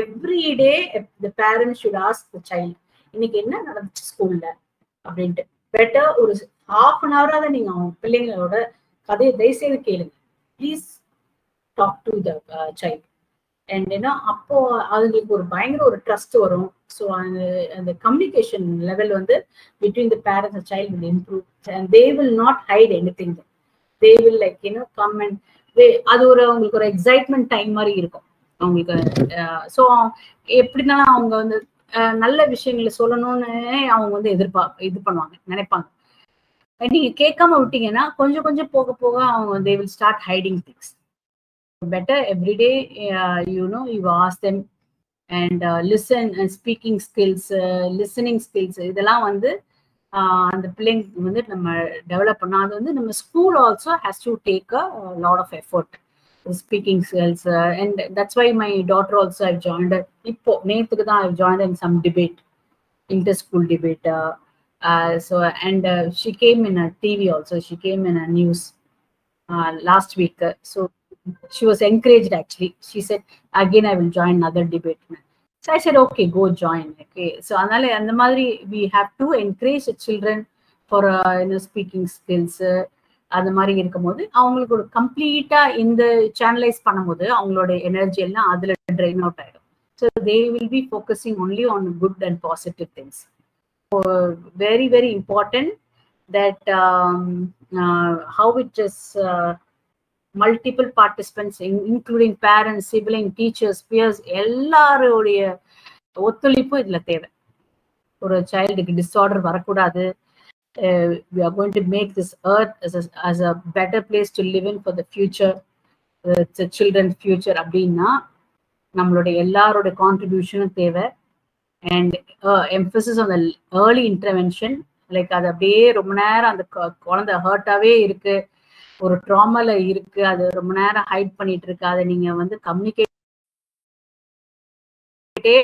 every day the parents should ask the child இன்னைக்கு என்ன நடந்துச்சு ஸ்கூல்ல அப்படின்ட்டு. பெட்டர் ஒரு half an hour ஆவது நீங்க அவங்க பிள்ளைங்களோட கதையை தயவுசெய்து கேளுங்க. Please talk to the child. And அப்போ அதுங்களுக்கு ஒரு பயங்கர ஒரு ட்ரஸ்ட் வரும். ஸோ அந்த கம்யூனிகேஷன் லெவல் வந்து between the parents and child will improve. And they will not height anything. They will like come and அது ஒரு அவங்களுக்கு ஒரு எக்ஸைட்மெண்ட் டைம் மாதிரி இருக்கும் அவங்களுக்கு. ஸோ எப்படினாலும் அவங்க வந்து நல்ல விஷயங்களை சொல்லணும்னு அவங்க வந்து இது பண்ணுவாங்க, நினைப்பாங்க. நீங்க கேட்காம விட்டீங்கன்னா கொஞ்சம் கொஞ்சம் போக போக அவங்க they will start hiding things. Better every day you ask them and listen and speaking skills, listening skills இதெல்லாம் வந்து அந்த பிள்ளைங்க வந்து நம்ம டெவலப் பண்ணா அது வந்து நம்ம school also has to take a lot of effort speaking skills and that's why my daughter also I've joined இப்போ நேத்துக்கு தான் I've joined in some debate, inter school debate. So and she came in a TV also, she came in a news last week. So she was encouraged actually. She said again I will join another debate. So I said okay, go join. Okay, so அதனால அந்த மாதிரி we have to encourage the children for speaking skills. அது மாதிரி இருக்கும்போது அவங்களுக்கு ஒரு கம்ப்ளீட்டா இந்த சேனலைஸ் பண்ணும்போது அவங்களோட எனர்ஜி எல்லாம் அதுல ட்ரெயின் அவுட் ஆயிடும். So they will be focusing only on good and positive things. Very very important that how it is multiple participants including parents, siblings, teachers, peers எல்லாரோடைய ஒத்துழைப்பு இதுல தேவை. ஒரு சைல்டுக்கு டிஸார்டர் வரக்கூடாது. We are going to make this earth as a better place to live in for the future, the children's future அப்படின்னா நம்மளுடைய எல்லாரோட கான்ட்ரிபியூஷனும் தேவை. And emphasis on the early intervention. Like அது அப்படியே ரொம்ப நேரம் அந்த குழந்தை ஹர்ட்டாவே இருக்கு, ஒரு ட்ராமால இருக்கு, அது ரொம்ப நேரம் ஹைட் பண்ணிட்டு இருக்கு, அதை நீங்க வந்து கம்யூனிகேட்டே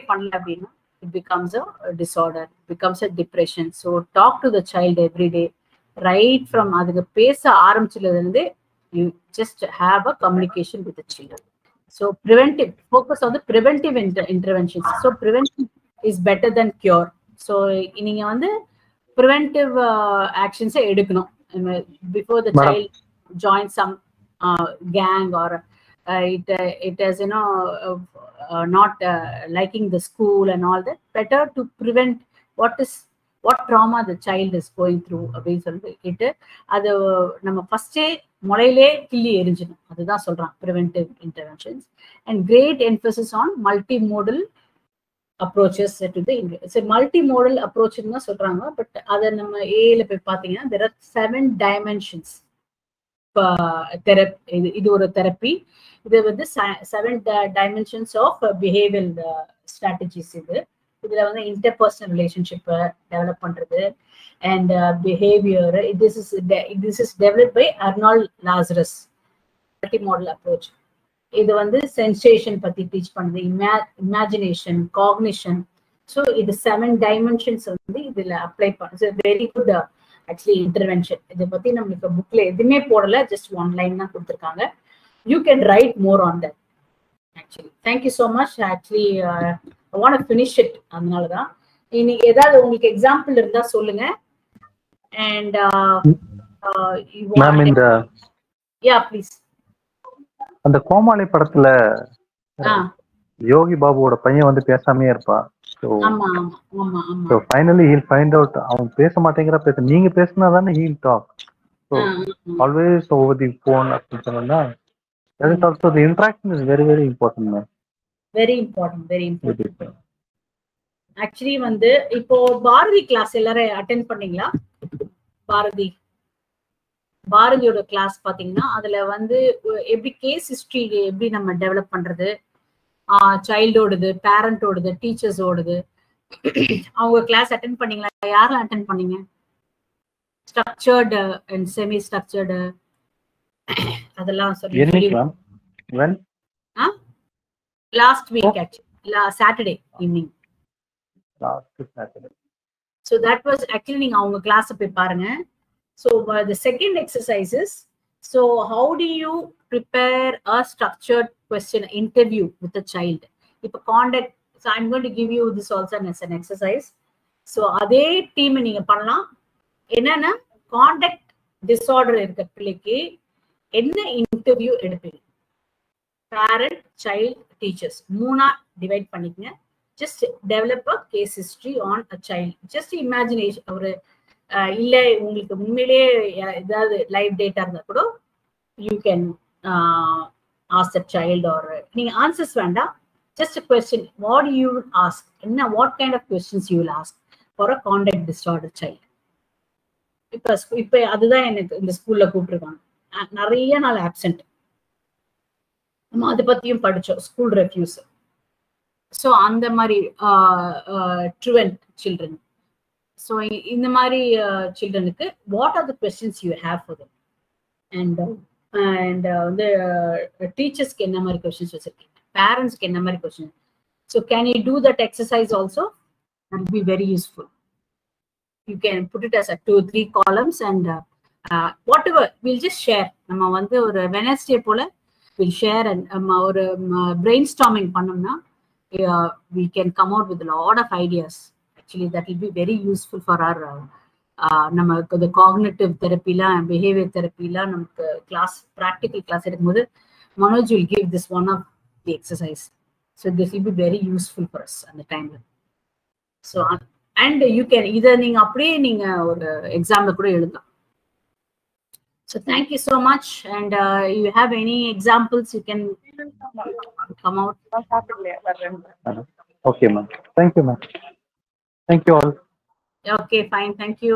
பண்ணல அப்படின்னா it becomes a disorder, it becomes a depression. So talk to the child every day, right from அதுக்கு பேச ஆரம்பிச்சதுல இருந்து you just have a communication with the children. So preventive, focus on the preventive interventions. So prevention is better than cure. So நீங்க வந்து preventive actions எடுக்கணும் before the child joins some gang or it has not liking the school and all that. Better to prevent what trauma the child is going through அப்படின்னு சொல்லிட்டு அது நம்ம ஃபர்ஸ்டே முளையிலே கிள்ளி எரிஞ்சிடும். அதுதான் சொல்றான் preventive interventions. And great emphasis on multimodal approaches to the so multimodal approach ன்னு சொல்றாங்க. பட் அதை நம்ம ஏல போய் பார்த்தீங்கன்னா there are 7 dimensions therapy. இது ஒரு தெரப்பி. இது வந்து 7 dimensions of behavioral strategies. இதுல வந்து interpersonal relationship develop பண்றது and behavior. This is developed by Arnold Lazarus multimodal approach. இது வந்து sensation பத்தி டீச் பண்ணுது, imagination, cognition. So இது 7 dimensions வந்து இதுல அப்ளை பண்ணுது. Very good actually intervention. இதை பத்தி நம்மளுக்கு புக்ல எதுவுமே போடல, just 1 line தான் கொடுத்துருக்காங்க. You can write more on that actually. Thank you so much. Actually I want to finish it. அதனாலதான் இன்னைக்கு ஏதாவது உங்களுக்கு எக்ஸாம்பிள் இருந்தா சொல்லுங்க. And மேம் இந்த yeah please. அந்த கோமாளி படத்துல யோகி பாபுவோட பையன் வந்து பேசாமே இருப்பா. ஆமா ஆமா ஆமா ஆமா. So finally he'll find out அவன் பேச மாட்டேங்கிற நீங்க பேசினா தானே he'll talk. So always over the phone அப்படின்னு சொன்னா that is also the interaction is very very important man. Very important. Actually வந்து இப்போ பாரதி கிளாஸ் எல்லாரும் அட்டெண்ட் பண்ணீங்களா? பாரதியோட கிளாஸ் பாத்தீங்கன்னா அதுல வந்து எப்படி கேஸ் ஹிஸ்டரி எப்படி நம்ம டெவலப் பண்றது, சைல்டோடது, பேரண்டோடது, டீச்சர்ஸோடது. அவங்க கிளாஸ் அட்டெண்ட் பண்ணீங்களா? யாரெல்லாம் அட்டெண்ட் பண்ணீங்க? ஸ்ட்ரக்சர்டு அண்ட் செமி ஸ்ட்ரக்சர்டு அதெல்லாம் சொல்லி last week actually Saturday evening. So that was actually நீங்க அவங்க கிளாஸ் போய் பாருங்க. So the second exercise is, so how do you prepare a structured question interview with a child? If a conduct, so I'm going to give you this also as an exercise. So அதே team நீங்க பண்ணலாம். என்னன்னா conduct disorder இருக்க பிள்ளைக்கு என்ன interview எடுப்பீங்க? Parent, child, teachers 3ஆ divide பண்ணிக்கங்க. Just develop a case history on a child. Just imagination. ஒரு இல்லை உங்களுக்கு உண்மையிலேயே ஏதாவது லைவ் டேட்டா இருந்தா கூட you can ask the child. Or நீங்க ஆன்சர்ஸ் வேண்டாம், just question. What you will ask, என்ன what kind of questions you will ask for a contact disorder child. இப்ப அதுதான் எனக்கு இந்த ஸ்கூல்ல கூப்பிட்டுருக்காங்க. நிறைய நாள் ஆப்சென்ட். நம்ம அதை பத்தியும் படிச்சோம், ஸ்கூல் ரெஃப்யூஸ். ஸோ அந்த மாதிரி ட்ரூவென்ட் சில்ட்ரன். ஸோ இந்த மாதிரி சில்ட்ரனுக்கு what are the questions you have for them? And வந்து டீச்சர்ஸ்க்கு என்ன மாதிரி கொஸ்டின்ஸ் வச்சிருக்கீங்க, பேரண்ட்ஸ்க்கு என்ன மாதிரி question. So can you do that exercise also? That will be very useful. You can put it as 2-3 columns and whatever we'll just share. நம்ம வந்து ஒரு வெனஸ்டே போல we'll share and ஒரு brainstorming பண்ணோம்னா we can come out with a lot of ideas. Actually that will be very useful for our நமக்கு the cognitive therapy la behavior therapy la நமக்கு class practical class எடுக்கும்போது Manoj will give this one of the exercise. So this will be very useful for us at the time. So and you can either நீங்க அப்படியே நீங்க ஒரு எக்ஸாம்ல கூட எழுதலாம். So thank you so much. And you have any examples you can come out? Okay ma'am. Thank you ma'am. Thank you all. Okay, fine. Thank you.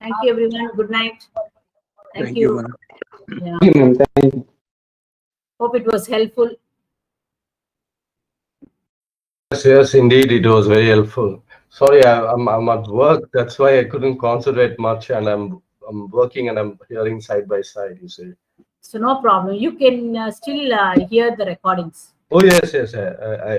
Thank you everyone. Good night. Thank you. Yeah. Thank you. Hope it was helpful. Yes, indeed, it was very helpful. Sorry, I'm at work. That's why I couldn't concentrate much, and I'm working and I'm hearing side by side. You see. So no problem. You can still hear the recordings. Oh yes, yes. I